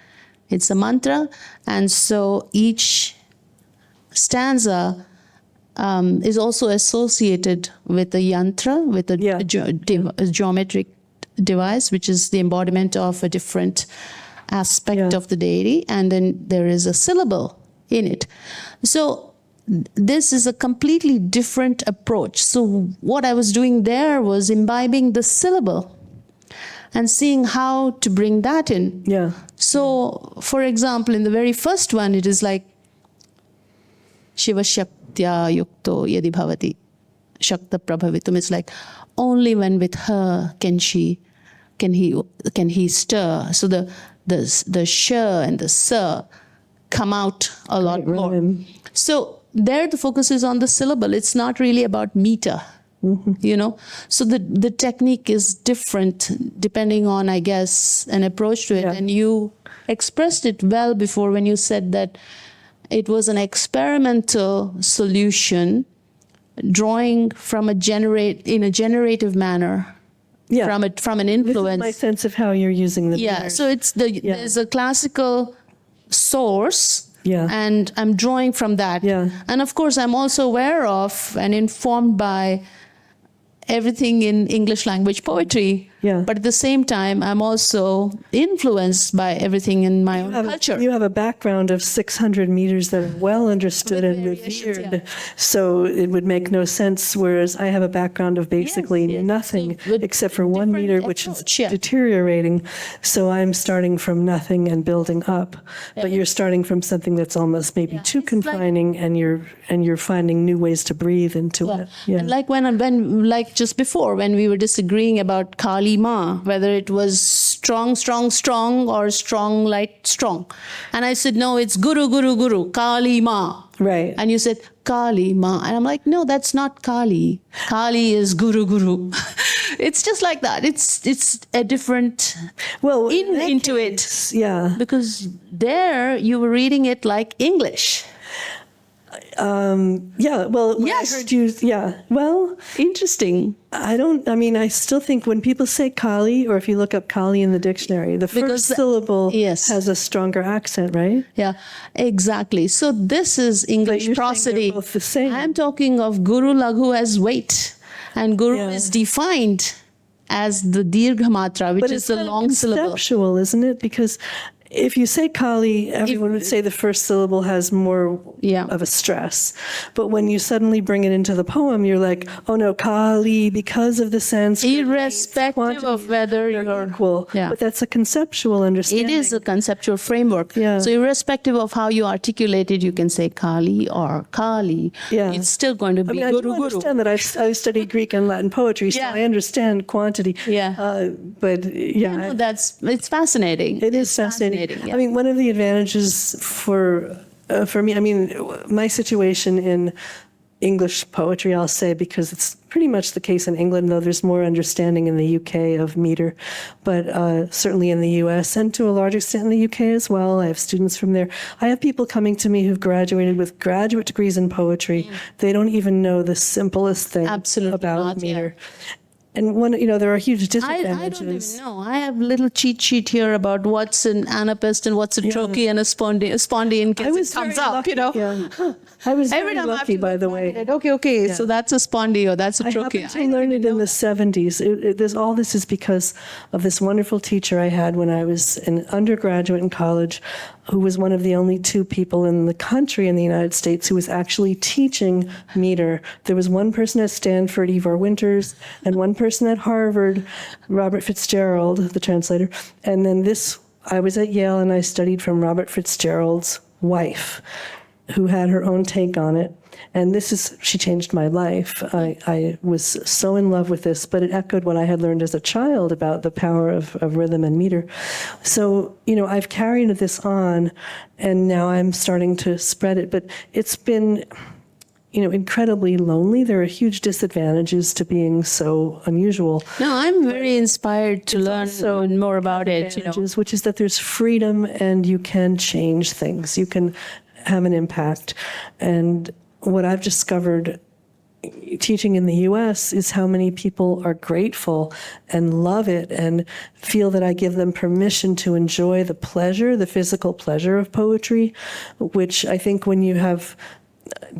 It's a mantra. And so each stanza is also associated with a yantra, with a geometric device, which is the embodiment of a different aspect of the deity, and then there is a syllable in it. So this is a completely different approach. So what I was doing there was imbibing the syllable and seeing how to bring that in. Yeah. So, for example, in the very first one, it is like Shiva Shaktya Yukto Yadi Bhavati Shakta Prabhavitum. It's like only when with her can he stir. So the sh and the sa come out a lot more. Rhyme. So there the focus is on the syllable. It's not really about meter. You know, so the technique is different depending on, I guess, an approach to it. Yeah. And you expressed it well before when you said that it was an experimental solution, drawing from in a generative manner, Yeah. from an influence. This is my sense of how you're using the Yeah. meter. So there's a classical source. Yeah. And I'm drawing from that. Yeah. And of course, I'm also aware of and informed by everything in English language poetry. Yeah. But at the same time, I'm also influenced by everything in my own culture. You have a background of 600 meters that are well understood and variations, revered, yeah. so it would make no sense, whereas I have a background of basically yes. nothing So with except for 1 meter, which is approach, yeah. deteriorating. So I'm starting from nothing and building up, but you're starting from something that's almost maybe too It's like- confining, and you're finding new ways to breathe into it. Yeah. And like like just before, when we were disagreeing about Kali Ma, whether it was strong, strong, strong, or strong, light, strong. And I said, no, it's Guru, Guru, Guru, Kali Ma. Right. And you said, Kali Ma. And I'm like, no, that's not Kali. Kali is Guru, Guru. It's just like that. It's a different Well, in that into case, it. yeah. Because there you were reading it like English. Yeah, well, when Yes. I heard you, yeah, well, Interesting. I still think when people say Kali, or if you look up Kali in the dictionary, the Because first syllable yes. has a stronger accent, right? Yeah, exactly. So this is English you're saying prosody. they're both the same. I'm talking of Guru Laghu as weight, and Guru Yeah. is defined as the Dirgha Matra, which But is it's the kind of long syllable. conceptual, isn't it? Because if you say Kali, everyone would say the first syllable has more Yeah. of a stress. But when you suddenly bring it into the poem, you're like, oh no, Kali, because of the Sanskrit. Irrespective quantity, of whether they're you're equal. Yeah. But that's a conceptual It understanding. is a conceptual framework. Yeah. So irrespective of how you articulate it, you can say Kali or Kali. Yeah. It's still going to be I Guru do Guru. understand that I studied Greek and Latin poetry, so Yeah. I understand quantity. Yeah. But yeah, No, it's fascinating. it is It's fascinating. yeah. I mean, one of the advantages for me, I mean, my situation in English poetry, I'll say, because it's pretty much the case in England, though there's more understanding in the UK of meter, but certainly in the US and to a large extent in the UK as well. I have students from there. I have people coming to me who've graduated with graduate degrees in poetry. They don't even know the simplest thing Absolutely about not, yeah. meter. And there are huge I disadvantages. don't even know. I have a little cheat sheet here about what's an anapest and what's a trochee and a spondy in case it comes very up, lucky, you know. Yeah. I was Every very time I have lucky, to by look the back way. at it. Okay, so that's a spondy or that's a I trochee. happened to learn it in the 70s. All this is because of this wonderful teacher I had when I was an undergraduate in college, who was one of the only two people in the country in the United States who was actually teaching meter. There was one person at Stanford, Ivor Winters, and one person at Harvard, Robert Fitzgerald, the translator. And then I was at Yale and I studied from Robert Fitzgerald's wife, who had her own take on it. And she changed my life. I was so in love with this, but it echoed what I had learned as a child about the power of rhythm and meter. So, I've carried this on, and now I'm starting to spread it. But it's been, incredibly lonely. There are huge disadvantages to being so unusual. No, I'm very inspired to learn more about it. Which is that there's freedom and you can change things. You can have an impact. And what I've discovered teaching in the U.S. is how many people are grateful and love it and feel that I give them permission to enjoy the physical pleasure of poetry, which I think when you have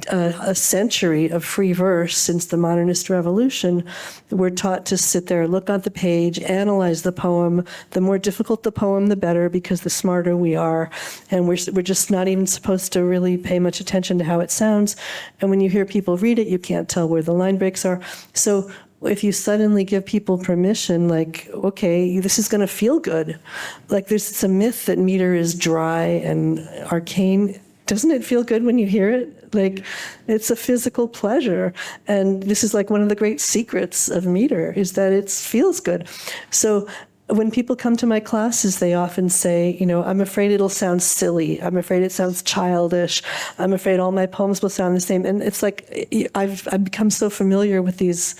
a century of free verse since the modernist revolution, we're taught to sit there, look at the page, analyze the poem. The more difficult the poem, the better, because the smarter we are. And we're just not even supposed to really pay much attention to how it sounds. And when you hear people read it, you can't tell where the line breaks are. So if you suddenly give people permission, like, okay, this is going to feel good. Like it's a myth that meter is dry and arcane. Doesn't it feel good when you hear it? Like it's a physical pleasure. And this is like one of the great secrets of meter, is that it feels good. So when people come to my classes, they often say, I'm afraid it'll sound silly. I'm afraid it sounds childish. I'm afraid all my poems will sound the same. And it's like I've become so familiar with these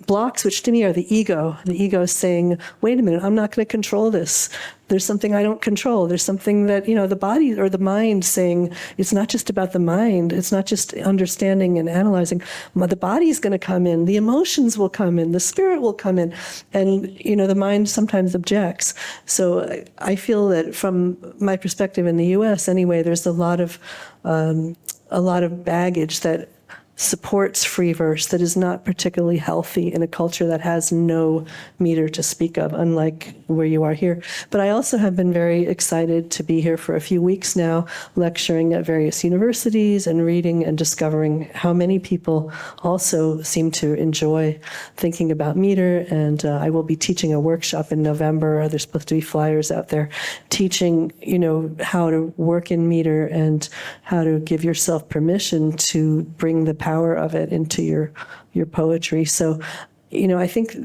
blocks, which to me are the ego. The ego is saying, wait a minute, I'm not going to control this. There's something I don't control. There's something that, the body or the mind saying, it's not just about the mind. It's not just understanding and analyzing. The body's going to come in. The emotions will come in. The spirit will come in. And, the mind sometimes objects. So I feel that from my perspective in the U.S. anyway, there's a lot of baggage that supports free verse that is not particularly healthy in a culture that has no meter to speak of, unlike where you are here. But I also have been very excited to be here for a few weeks now, lecturing at various universities and reading and discovering how many people also seem to enjoy thinking about meter. And I will be teaching a workshop in November. There's supposed to be flyers out there teaching, how to work in meter and how to give yourself permission to bring the power of it into your poetry. So, I think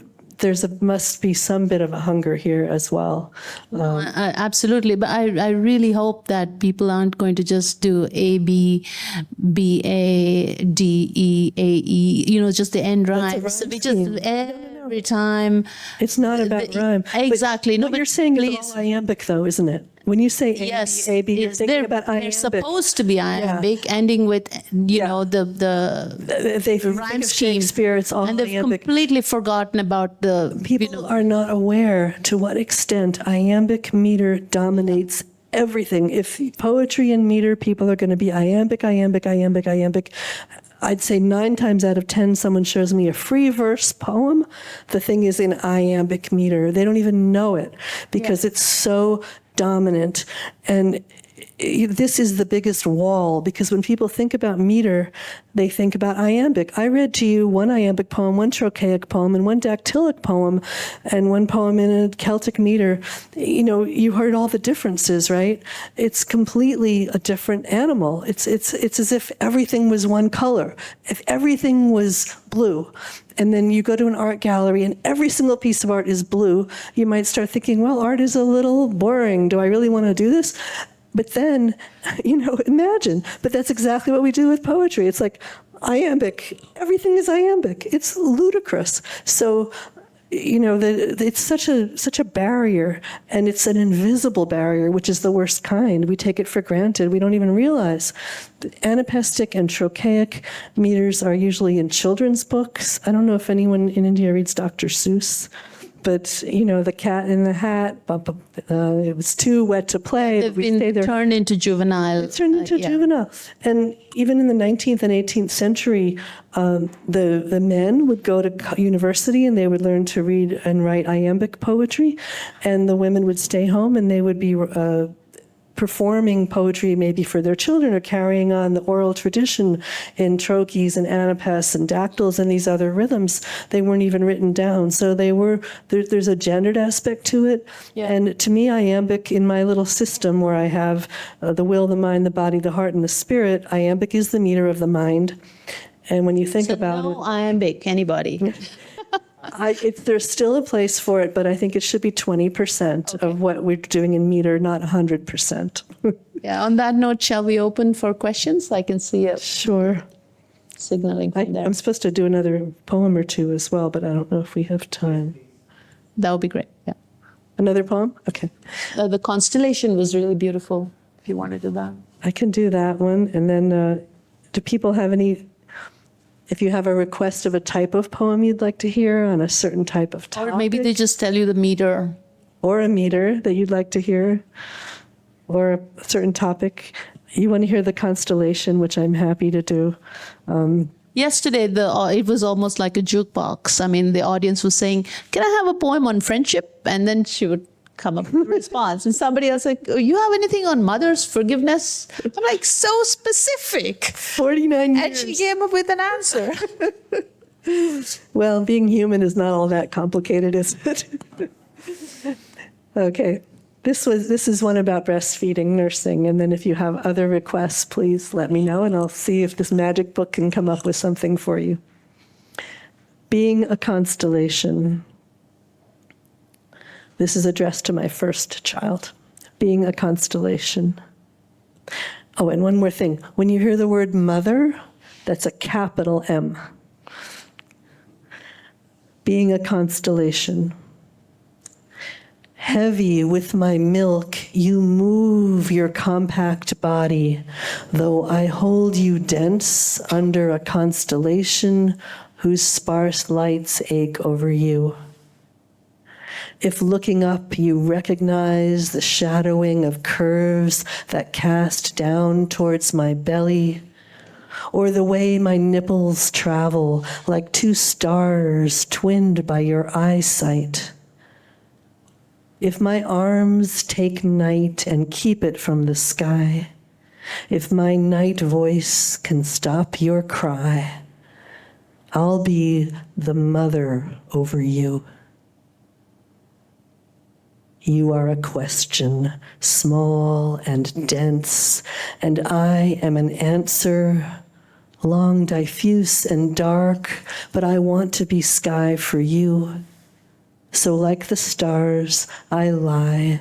must be some bit of a hunger here as well. Absolutely. But I really hope that people aren't going to just do A, B, B, A, D, E, A, E, just the end rhyme. So we just every time. It's not about rhyme. Exactly. But what you're saying is all iambic, though, isn't it? When you say yes, A, B, you're thinking about iambic. They're supposed to be iambic, ending with, the rhyme scheme. Shakespeare, it's all and they've iambic. completely forgotten about the... People are not aware to what extent iambic meter dominates everything. If poetry and meter, people are going to be iambic, iambic, iambic, iambic. I'd say 9 times out of 10, someone shows me a free verse poem. The thing is in iambic meter. They don't even know it because it's so dominant. And this is the biggest wall, because when people think about meter, they think about iambic. I read to you one iambic poem, one trochaic poem, and one dactylic poem, and one poem in a Celtic meter. You heard all the differences, right? It's completely a different animal. It's as if everything was one color. If everything was blue, and then you go to an art gallery and every single piece of art is blue, you might start thinking, well, art is a little boring. Do I really want to do this? But then, imagine. But that's exactly what we do with poetry. It's like iambic. Everything is iambic. It's ludicrous. So, it's such a barrier, and it's an invisible barrier, which is the worst kind. We take it for granted. We don't even realize. Anapestic and trochaic meters are usually in children's books. I don't know if anyone in India reads Dr. Seuss. But, the cat in the hat, it was too wet to play. They've been turned into juvenile. It's turned into juvenile. And even in the 19th and 18th century, the men would go to university and they would learn to read and write iambic poetry. And the women would stay home and they would be performing poetry maybe for their children or carrying on the oral tradition in trochees and anapes and dactyls and these other rhythms. They weren't even written down. So there's a gendered aspect to it. Yeah. And to me, iambic in my little system where I have the will, the mind, the body, the heart, and the spirit, iambic is the meter of the mind. And when you think about it... iambic, anybody. There's still a place for it, but I think it should be 20% of what we're doing in meter, not 100%. Yeah. On that note, shall we open for questions? I can see it. Sure. Signaling from there. I'm supposed to do another poem or two as well, but I don't know if we have time. That would be great. Yeah. Another poem? Okay. The constellation was really beautiful, if you want to do that. I can do that one. And then do people have any... If you have a request of a type of poem you'd like to hear on a certain type of topic. Or maybe they just tell you the meter. Or a meter that you'd like to hear. Or a certain topic. You want to hear the constellation, which I'm happy to do. Yesterday, it was almost like a jukebox. I mean, the audience was saying, "Can I have a poem on friendship?" And then she would come up with a response. And somebody else like, "Oh, you have anything on mother's forgiveness?" I'm like, so specific. 49 years. And she came up with an answer. Well, being human is not all that complicated, is it? Okay. This is one about breastfeeding, nursing, and then if you have other requests, please let me know, and I'll see if this magic book can come up with something for you. Being a constellation. This is addressed to my first child. Being a constellation. Oh, and one more thing. When you hear the word mother, that's a capital M. Being a constellation. Heavy with my milk, you move your compact body, though I hold you dense under a constellation whose sparse lights ache over you. If looking up you recognize the shadowing of curves that cast down towards my belly, or the way my nipples travel like two stars twinned by your eyesight. If my arms take night and keep it from the sky, if my night voice can stop your cry, I'll be the mother over you. You are a question, small and dense, and I am an answer, long, diffuse, and dark, but I want to be sky for you. So like the stars, I lie,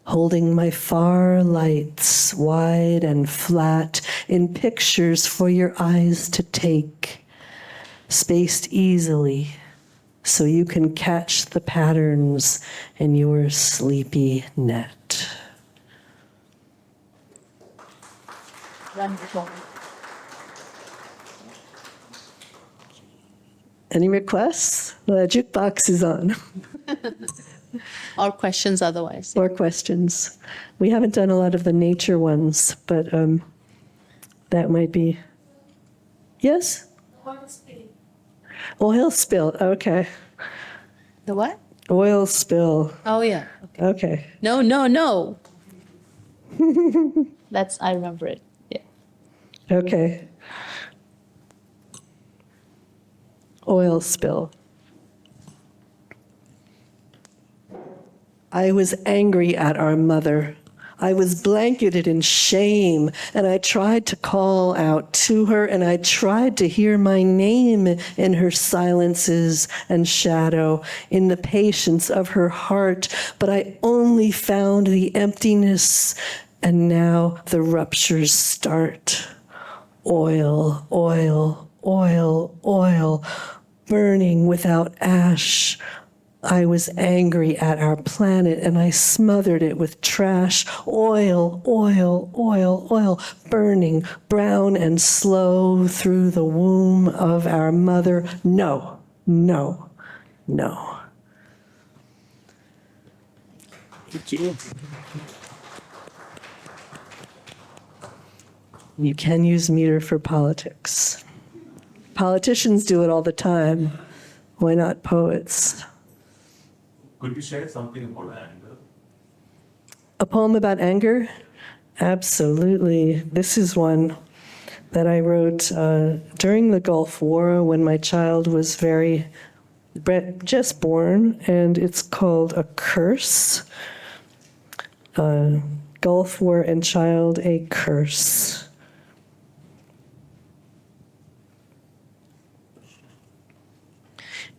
holding my far lights wide and flat in pictures for your eyes to take, spaced easily so you can catch the patterns in your sleepy net. Wonderful. Any requests? The jukebox is on. Or questions otherwise. Or questions. We haven't done a lot of the nature ones, but that might be. Yes? Oil spill. Okay. The what? Oil spill. Oh, yeah. Okay. No, no, no. I remember it. Yeah. Okay. Oil spill. I was angry at our mother. I was blanketed in shame, and I tried to call out to her, and I tried to hear my name in her silences and shadow, in the patience of her heart, but I only found the emptiness, and now the ruptures start. Oil, oil, oil, oil, burning without ash. I was angry at our planet and I smothered it with trash. Oil, oil, oil, oil, burning brown and slow through the womb of our mother. No, no, no. Thank you. You can use meter for politics. Politicians do it all the time. Why not poets? Could you share something about anger? A poem about anger? Absolutely. This is one that I wrote during the Gulf War when my child was just born, and it's called A Curse. Gulf War and Child, a Curse.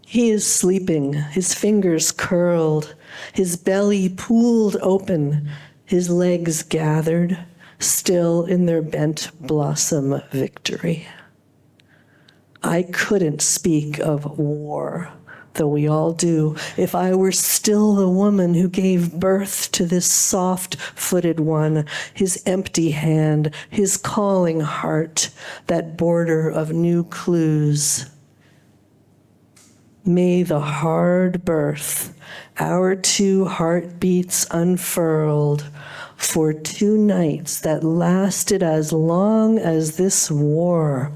He is sleeping, his fingers curled, his belly pooled open, his legs gathered, still in their bent blossom victory. I couldn't speak of war, though we all do, if I were still the woman who gave birth to this soft-footed one, his empty hand, his calling heart, that border of new clues. May the hard birth, our two heartbeats unfurled, for 2 nights that lasted as long as this war.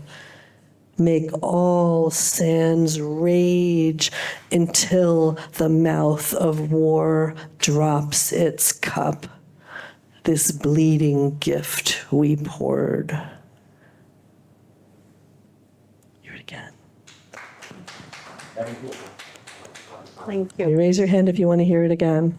Make all sands rage until the mouth of war drops its cup. This bleeding gift we poured. Hear it again. Thank You raise your hand if you want to hear it again.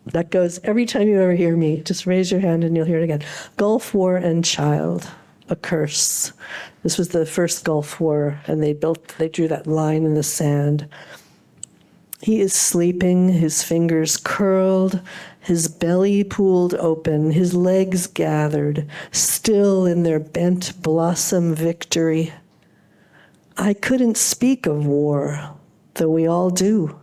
That goes every time you ever hear me. Just raise your hand and you'll hear it again. Gulf War and child, a curse. This was the first Gulf War, and they drew that line in the sand. He is sleeping, his fingers curled, his belly pooled open, his legs gathered, still in their bent blossom victory. I couldn't speak of war, though we all do,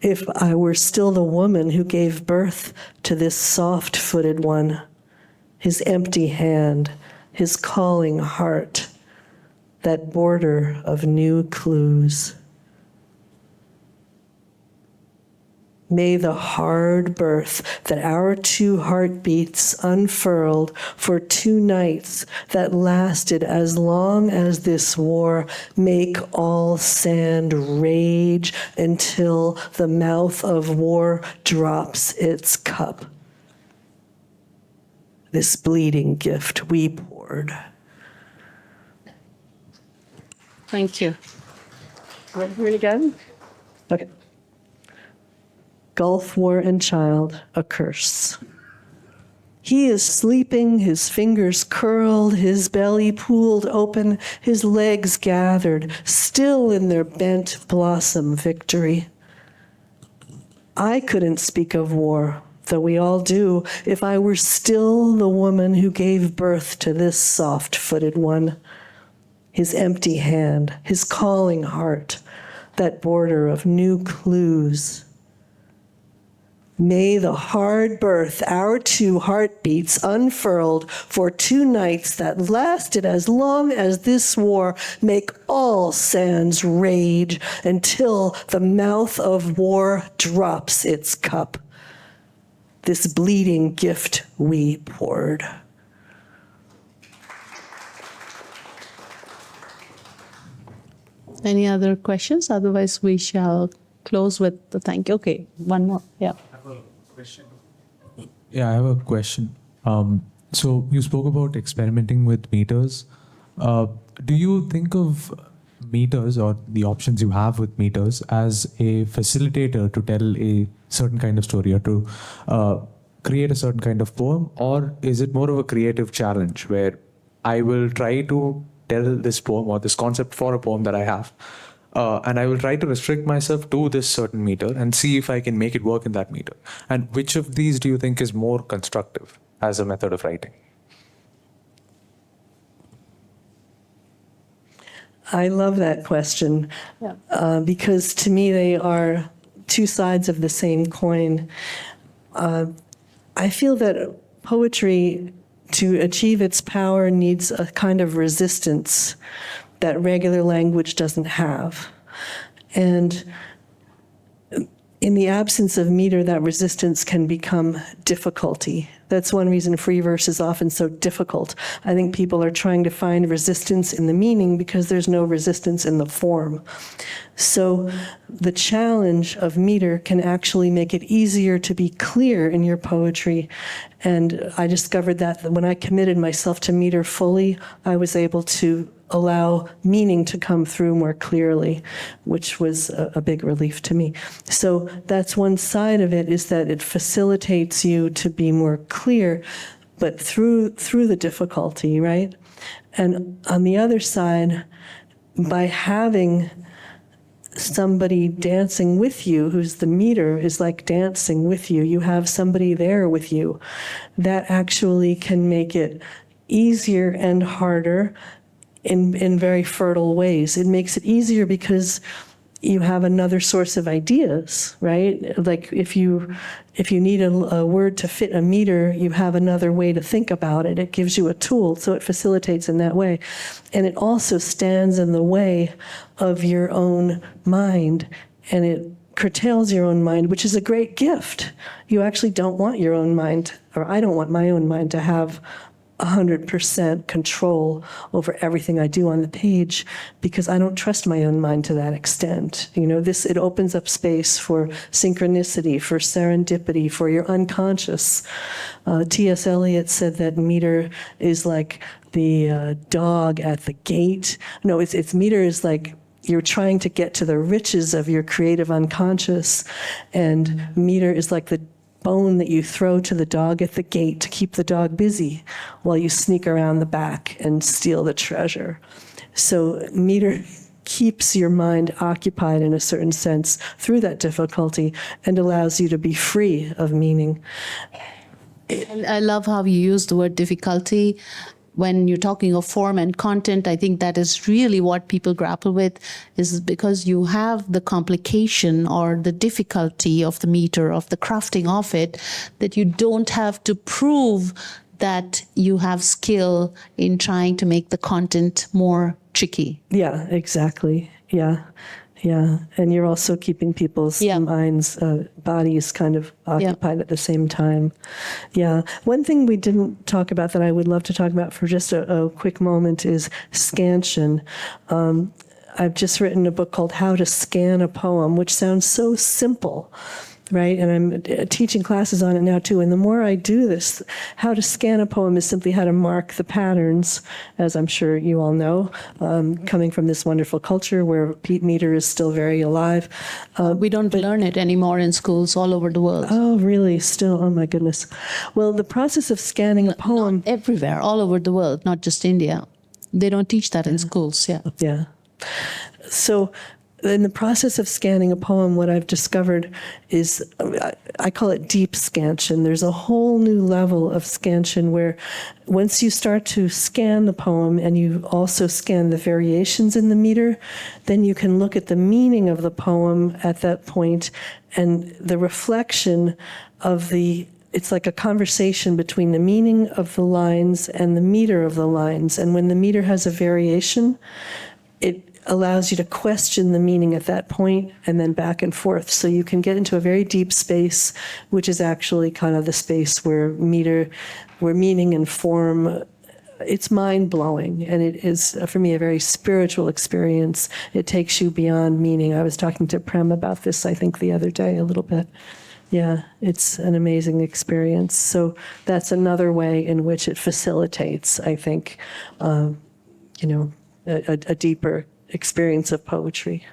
if I were still the woman who gave birth to this soft-footed one, his empty hand, his calling heart, that border of new clues. May the hard birth that our 2 heartbeats unfurled for 2 nights that lasted as long as this war make all sand rage until the mouth of war drops its cup. This bleeding gift we poured. Thank you. Want to hear it again? Okay. Gulf War and child, a curse. He is sleeping, his fingers curled, his belly pooled open, his legs gathered, still in their bent blossom victory. I couldn't speak of war, though we all do, if I were still the woman who gave birth to this soft-footed one. His empty hand, his calling heart, that border of new clues. May the hard birth, our 2 heartbeats unfurled for 2 nights that lasted as long as this war, make all sands rage until the mouth of war drops its cup. This bleeding gift we poured. Any other questions? Otherwise, we shall close with the thank you. Okay, one more. Yeah. Yeah, I have a question. So you spoke about experimenting with meters. Do you think of meters or the options you have with meters as a facilitator to tell a certain kind of story or to create a certain kind of poem? Or is it more of a creative challenge where I will try to tell this poem or this concept for a poem that I have, and I will try to restrict myself to this certain meter and see if I can make it work in that meter? And which of these do you think is more constructive as a method of writing? I love that question, because to me they are 2 sides of the same coin. I feel that poetry, to achieve its power, needs a kind of resistance that regular language doesn't have. And in the absence of meter, that resistance can become difficulty. That's one reason free verse is often so difficult. I think people are trying to find resistance in the meaning because there's no resistance in the form. So the challenge of meter can actually make it easier to be clear in your poetry. And I discovered that when I committed myself to meter fully, I was able to allow meaning to come through more clearly, which was a big relief to me. So that's one side of it, is that it facilitates you to be more clear, but through the difficulty, right? And on the other side, by having somebody dancing with you, who's the meter, is like dancing with you. You have somebody there with you. That actually can make it easier and harder in very fertile ways. It makes it easier because you have another source of ideas, right? Like if you need a word to fit a meter, you have another way to think about it. It gives you a tool, so it facilitates in that way. And it also stands in the way of your own mind, and it curtails your own mind, which is a great gift. You actually don't want your own mind, or I don't want my own mind to have 100% control over everything I do on the page, because I don't trust my own mind to that extent. It opens up space for synchronicity, for serendipity, for your unconscious. T.S. Eliot said that meter is like the dog at the gate. No, it's meter is like you're trying to get to the riches of your creative unconscious, and meter is like the bone that you throw to the dog at the gate to keep the dog busy while you sneak around the back and steal the treasure. So meter keeps your mind occupied in a certain sense through that difficulty and allows you to be free of meaning. I love how you use the word difficulty. When you're talking of form and content, I think that is really what people grapple with, is because you have the complication or the difficulty of the meter, of the crafting of it, that you don't have to prove that you have skill in trying to make the content more tricky. Yeah, exactly. Yeah. And you're also keeping people's minds, bodies kind of occupied at the same time. Yeah. One thing we didn't talk about that I would love to talk about for just a quick moment is scansion. I've just written a book called How to Scan a Poem, which sounds so simple, right? And I'm teaching classes on it now too. And the more I do this, how to scan a poem is simply how to mark the patterns, as I'm sure you all know, coming from this wonderful culture where Pete meter is still very alive. We don't learn it anymore in schools all over the world. Oh, really? Still? Oh, my goodness. Well, the process of scanning a poem... Not everywhere, all over the world, not just India. They don't teach that in schools, Yeah. So in the process of scanning a poem, what I've discovered is, I call it deep scansion. There's a whole new level of scansion where once you start to scan the poem and you also scan the variations in the meter, then you can look at the meaning of the poem at that point and the reflection of it's like a conversation between the meaning of the lines and the meter of the lines. And when the meter has a variation, it allows you to question the meaning at that point and then back and forth. So you can get into a very deep space, which is actually kind of the space where meaning and form, it's mind-blowing. And it is, for me, a very spiritual experience. It takes you beyond meaning. I was talking to Prem about this, I think, the other day a little bit. Yeah, it's an amazing experience. So that's another way in which it facilitates, I think, a deeper experience of poetry.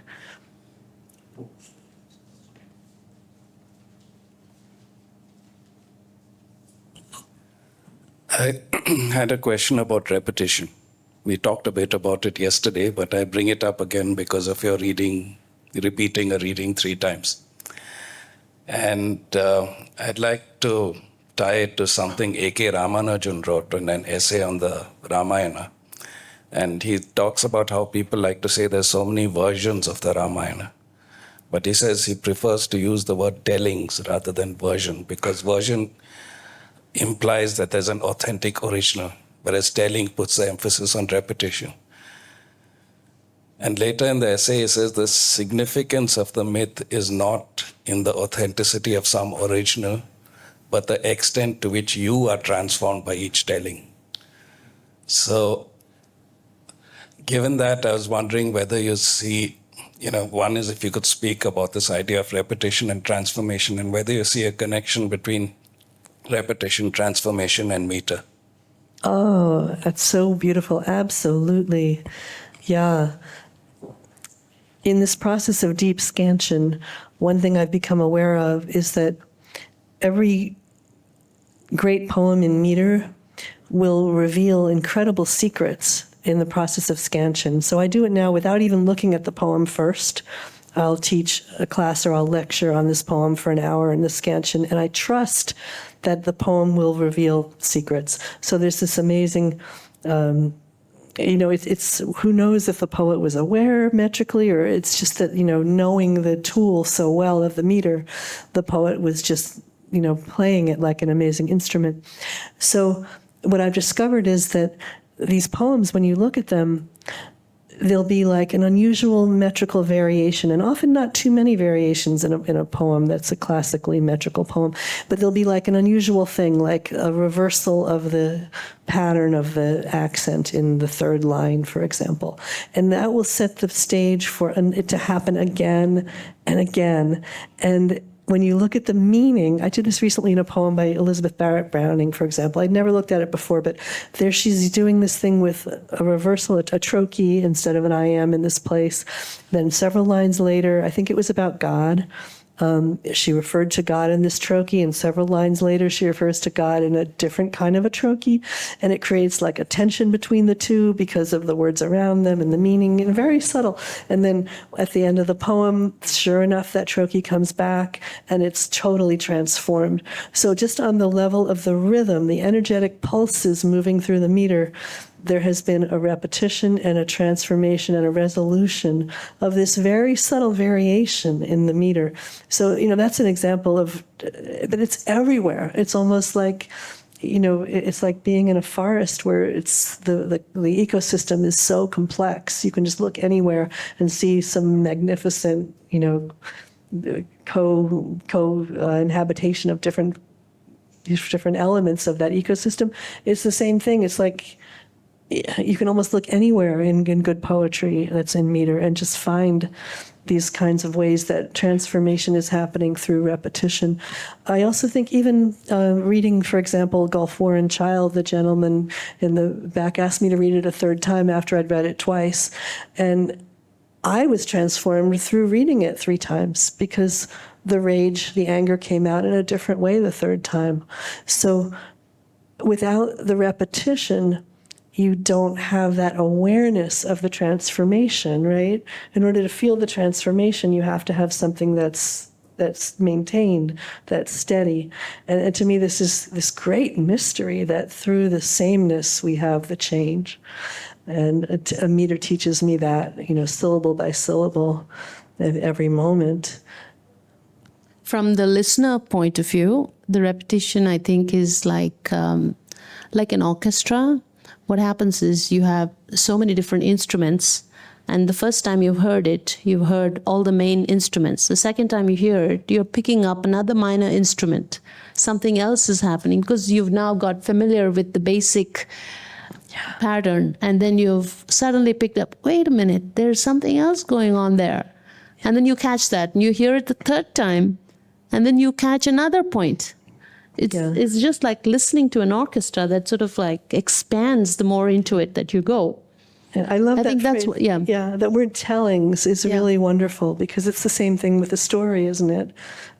I had a question about repetition. We talked a bit about it yesterday, but I bring it up again because of your repeating a reading 3 times. And I'd like to tie it to something A.K. Ramanujan wrote in an essay on the Ramayana. And he talks about how people like to say there's so many versions of the Ramayana. But he says he prefers to use the word tellings rather than version, because version implies that there's an authentic original, whereas telling puts the emphasis on repetition. And later in the essay, he says the significance of the myth is not in the authenticity of some original, but the extent to which you are transformed by each telling. So, given that, I was wondering whether you see, one is if you could speak about this idea of repetition and transformation, and whether you see a connection between repetition, transformation, and meter. Oh, that's so beautiful. Absolutely. Yeah. In this process of deep scansion, one thing I've become aware of is that every great poem in meter will reveal incredible secrets in the process of scansion. So I do it now without even looking at the poem first. I'll teach a class or I'll lecture on this poem for an hour in the scansion, and I trust that the poem will reveal secrets. So there's this amazing, it's who knows if the poet was aware metrically, or it's just that, knowing the tool so well of the meter, the poet was just, playing it like an amazing instrument. So what I've discovered is that these poems, when you look at them, there'll be like an unusual metrical variation, and often not too many variations in a poem that's a classically metrical poem, but there'll be like an unusual thing, like a reversal of the pattern of the accent in the third line, for example. And that will set the stage for it to happen again and again. And when you look at the meaning, I did this recently in a poem by Elizabeth Barrett Browning, for example. I'd never looked at it before, but there she's doing this thing with a reversal, a trochee instead of an I am in this place. Then several lines later, I think it was about God. She referred to God in this trochee, and several lines later she refers to God in a different kind of a trochee, and it creates like a tension between the two because of the words around them and the meaning, and very subtle. And then at the end of the poem, sure enough, that trochee comes back, and it's totally transformed. So just on the level of the rhythm, the energetic pulses moving through the meter, there has been a repetition and a transformation and a resolution of this very subtle variation in the meter. So, that's an example of, but it's everywhere. It's almost like, it's like being in a forest where it's the ecosystem is so complex. You can just look anywhere and see some magnificent, co-inhabitation of different elements of that ecosystem. It's the same thing. It's like, you can almost look anywhere in good poetry that's in meter and just find these kinds of ways that transformation is happening through repetition. I also think even reading, for example, Gulf War and Child, the gentleman in the back asked me to read it a third time after I'd read it twice. And I was transformed through reading it 3 times because the rage, the anger came out in a different way the third time. So without the repetition, you don't have that awareness of the transformation, right? In order to feel the transformation, you have to have something that's maintained, that's steady. And to me, this is this great mystery that through the sameness, we have the change. And a meter teaches me that, syllable by syllable at every moment. From the listener point of view, the repetition, I think, is like an orchestra. What happens is you have so many different instruments, and the first time you've heard all the main instruments. The second time you hear it, you're picking up another minor instrument. Something else is happening because you've now got familiar with the basic pattern, and then you've suddenly picked up, wait a minute, there's something else going on there. And then you catch that, and you hear it the third time, and then you catch another point. It's just like listening to an orchestra that sort of like expands the more into it that you go. And I love that think phrase. that's that word tellings is really wonderful because it's the same thing with a story, isn't it?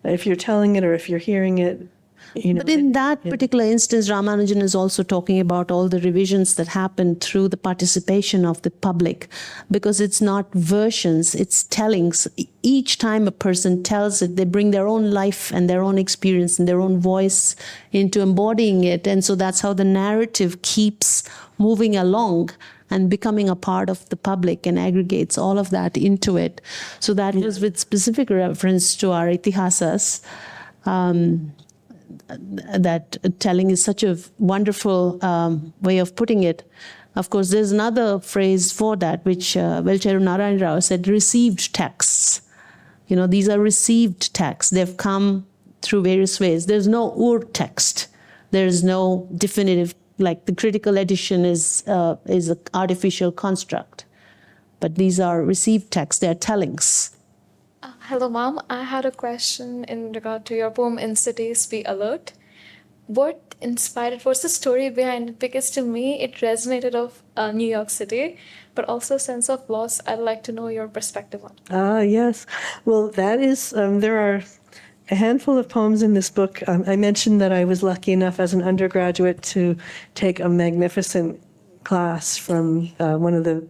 If you're telling it or if you're hearing it, But in that particular instance, Ramanujan is also talking about all the revisions that happen through the participation of the public, because it's not versions, it's tellings. Each time a person tells it, they bring their own life and their own experience and their own voice into embodying it. And so that's how the narrative keeps moving along and becoming a part of the public and aggregates all of that into it. So that was with specific reference to our itihasas. That telling is such a wonderful way of putting it. Of course, there's another phrase for that, which Velcheru Narayan Rao said, received texts. These are received texts. They've come through various ways. There's no ur text. There's no definitive, like the critical edition is an artificial construct. But these are received texts. They're tellings. Hello, Mom. I had a question in regard to your poem, In Cities Be Alert. What inspired it? What's the story behind it? Because to me, it resonated of New York City, but also a sense of loss. I'd like to know your perspective on it. Yes. Well, that is, there are a handful of poems in this book. I mentioned that I was lucky enough as an undergraduate to take a magnificent class from one of the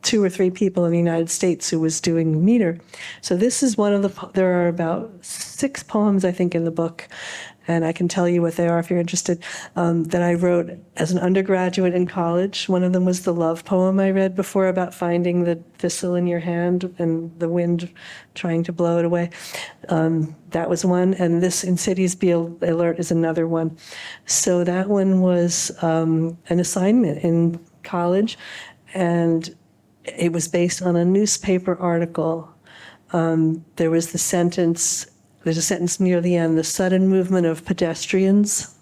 2 or 3 people in the United States who was doing meter. So this is one of there are about 6 poems, I think, in the book, and I can tell you what they are if you're interested, that I wrote as an undergraduate in college. One of them was the love poem I read before about finding the thistle in your hand and the wind trying to blow it away. That was one, and this In Cities Be Alert is another one. So that one was an assignment in college, and it was based on a newspaper article. There's a sentence near the end, the sudden movement of pedestrians.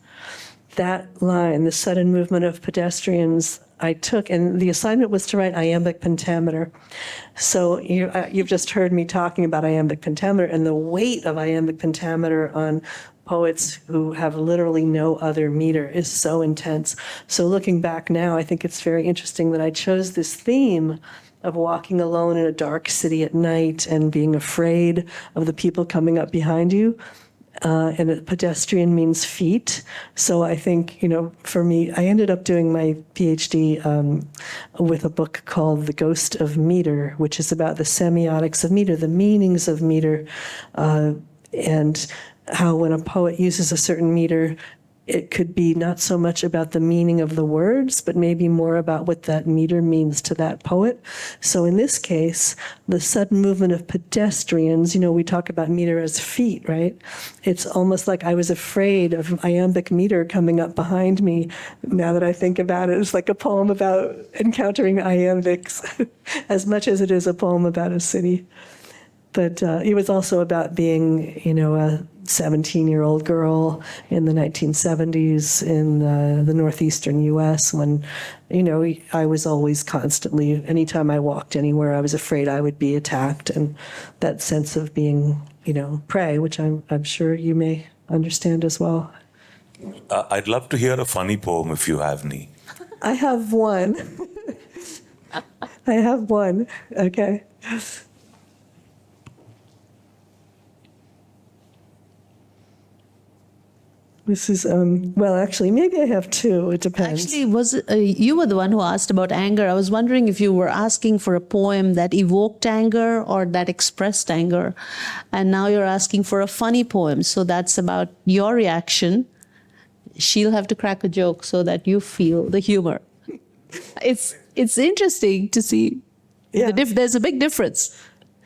That line, the sudden movement of pedestrians, I took, and the assignment was to write iambic pentameter. So you've just heard me talking about iambic pentameter and the weight of iambic pentameter on poets who have literally no other meter is so intense. So looking back now, I think it's very interesting that I chose this theme of walking alone in a dark city at night and being afraid of the people coming up behind you. And a pedestrian means feet. So I think, for me, I ended up doing my PhD with a book called The Ghost of Meter, which is about the semiotics of meter, the meanings of meter, and how when a poet uses a certain meter, it could be not so much about the meaning of the words, but maybe more about what that meter means to that poet. So in this case, the sudden movement of pedestrians, we talk about meter as feet, right? It's almost like I was afraid of iambic meter coming up behind me. Now that I think about it, it's like a poem about encountering iambics as much as it is a poem about a city. But it was also about being, a 17-year-old girl in the 1970s in the northeastern U.S. when, I was always constantly, anytime I walked anywhere, I was afraid I would be attacked. And that sense of being, prey, which I'm sure you may understand as well. I'd love to hear a funny poem if you have any. I have one. I have one. Okay. This is, actually, maybe I have two. It depends. Actually, you were the one who asked about anger. I was wondering if you were asking for a poem that evoked anger or that expressed anger. And now you're asking for a funny poem. So that's about your reaction. She'll have to crack a joke so that you feel the humor. It's interesting to see. Yeah. There's a big difference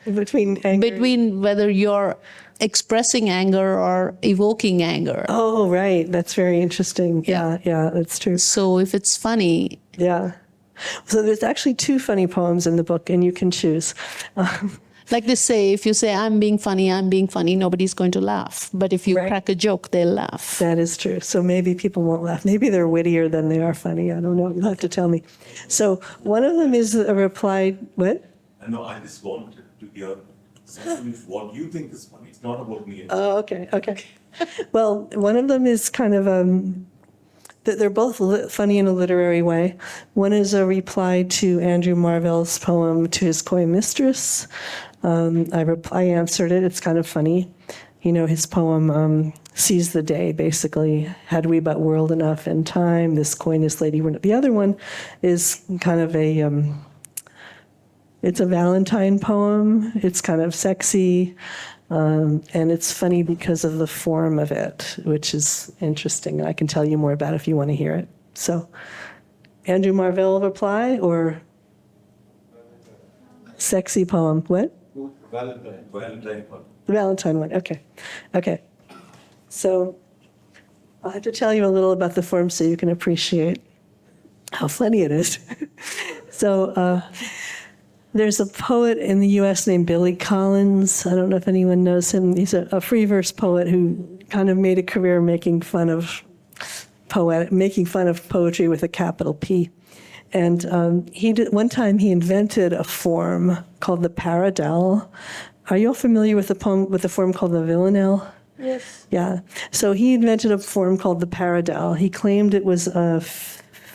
Between anger. between whether you're expressing anger or evoking anger. Oh, right. That's very interesting. Yeah, that's true. So if it's funny, Yeah. So there's actually two funny poems in the book, and you can choose. like they say, if you say, I'm being funny, nobody's going to laugh. But if you Right. crack a joke, they'll laugh. That is true. So maybe people won't laugh. Maybe they're wittier than they are funny. I don't know. You'll have to tell me. So one of them is a reply. What? No, I just wanted to hear what you think is funny. It's not about me. Oh, okay. Well, one of them is kind of they're both funny in a literary way. One is a reply to Andrew Marvell's poem To His Coy Mistress. I answered it. It's kind of funny. His poem sees the day, basically. Had we but world enough and time, this coyness lady were not. The other one is kind of it's a Valentine poem. It's kind of sexy. And it's funny because of the form of it, which is interesting. I can tell you more about it if you want to hear it. So, Andrew Marvell reply or sexy poem? What? Valentine. The Valentine one. Okay. So, I'll have to tell you a little about the form so you can appreciate how funny it is. So, there's a poet in the U.S. named Billy Collins. I don't know if anyone knows him. He's a free verse poet who kind of made a career making fun of poetry with a capital P. And one time he invented a form called the paradal. Are you all familiar with the form called the villanelle? Yes. Yeah. So he invented a form called the paradal. He claimed it was a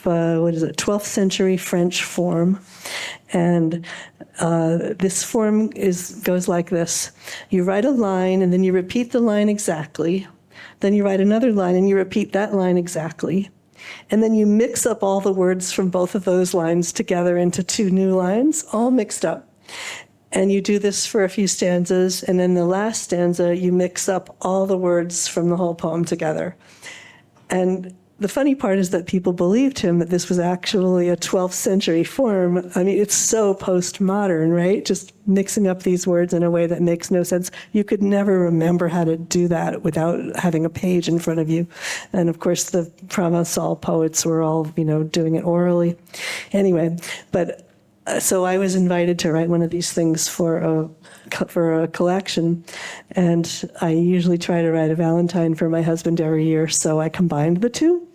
12th century French form. And this form goes like this. You write a line, and then you repeat the line exactly. Then you write another line, and you repeat that line exactly. And then you mix up all the words from both of those lines together into two new lines, all mixed up. And you do this for a few stanzas, and then the last stanza, you mix up all the words from the whole poem together. And the funny part is that people believed him that this was actually a 12th century form. I mean, it's so postmodern, right? Just mixing up these words in a way that makes no sense. You could never remember how to do that without having a page in front of you. And of course, the Provençal poets were all, doing it orally. Anyway, but so I was invited to write one of these things for a collection, and I usually try to write a Valentine for my husband every year, so I combined the two.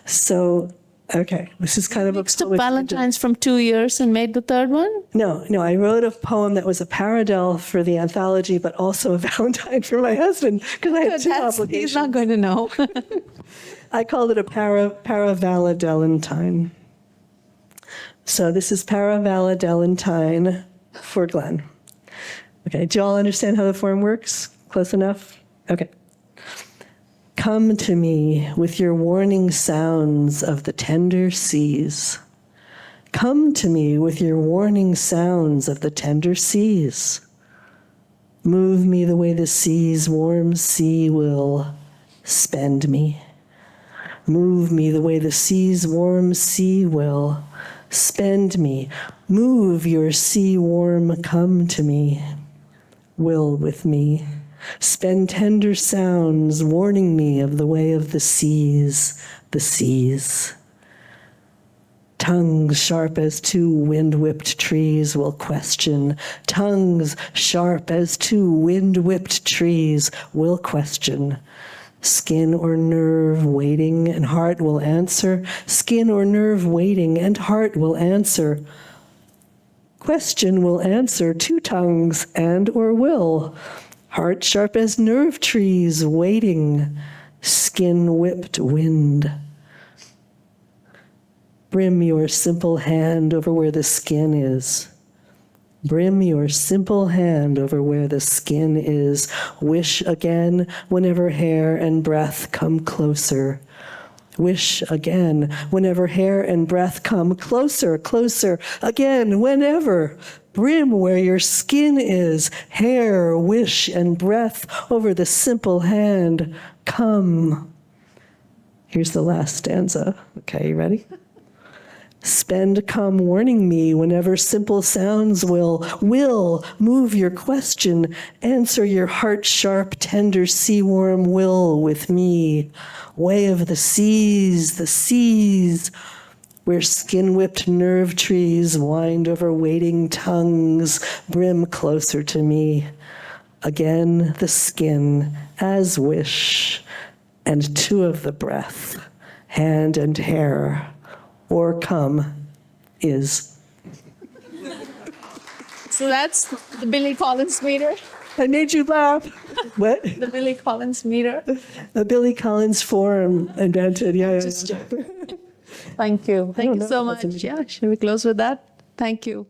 So, okay, this is kind of a Mixed up Valentines from 2 years and made the third one? No, I wrote a poem that was a paradiddle for the anthology, but also a Valentine for my husband, because I had two obligations. He's not going to know. I called it a Paravaladelantine. So this is Paravaladelantine for Glenn. Okay, do you all understand how the form works? Close enough? Okay. Come to me with your warning sounds of the tender seas. Come to me with your warning sounds of the tender seas. Move me the way the sea's warm sea will spend me. Move me the way the sea's warm sea will spend me. Move your sea warm come to me, will with me. Spend tender sounds warning me of the way of the seas, the seas. Tongues sharp as two wind-whipped trees will question. Tongues sharp as two wind-whipped trees will question. Skin or nerve waiting and heart will answer. Skin or nerve waiting and heart will answer. Question will answer two tongues and or will. Heart sharp as nerve trees waiting. Skin whipped wind. Brim your simple hand over where the skin is. Brim your simple hand over where the skin is. Wish again whenever hair and breath come closer. Wish again whenever hair and breath come closer, closer. Again, whenever. Brim where your skin is. Hair, wish, and breath over the simple hand. Come. Here's the last stanza. Okay, you ready? Spend come warning me whenever simple sounds will move your question, answer your heart-sharp, tender, sea-warm will with me. Way of the seas, where skin-whipped nerve trees wind over waiting tongues, brim closer to me. Again the skin, as wish, and two of the breath, hand and hair, or come is. So that's the Billy Collins meter? I made you laugh. What? The Billy Collins meter? A Billy Collins form invented. Yeah. Thank you. Thank you so much. Yeah, should we close with that? Thank you.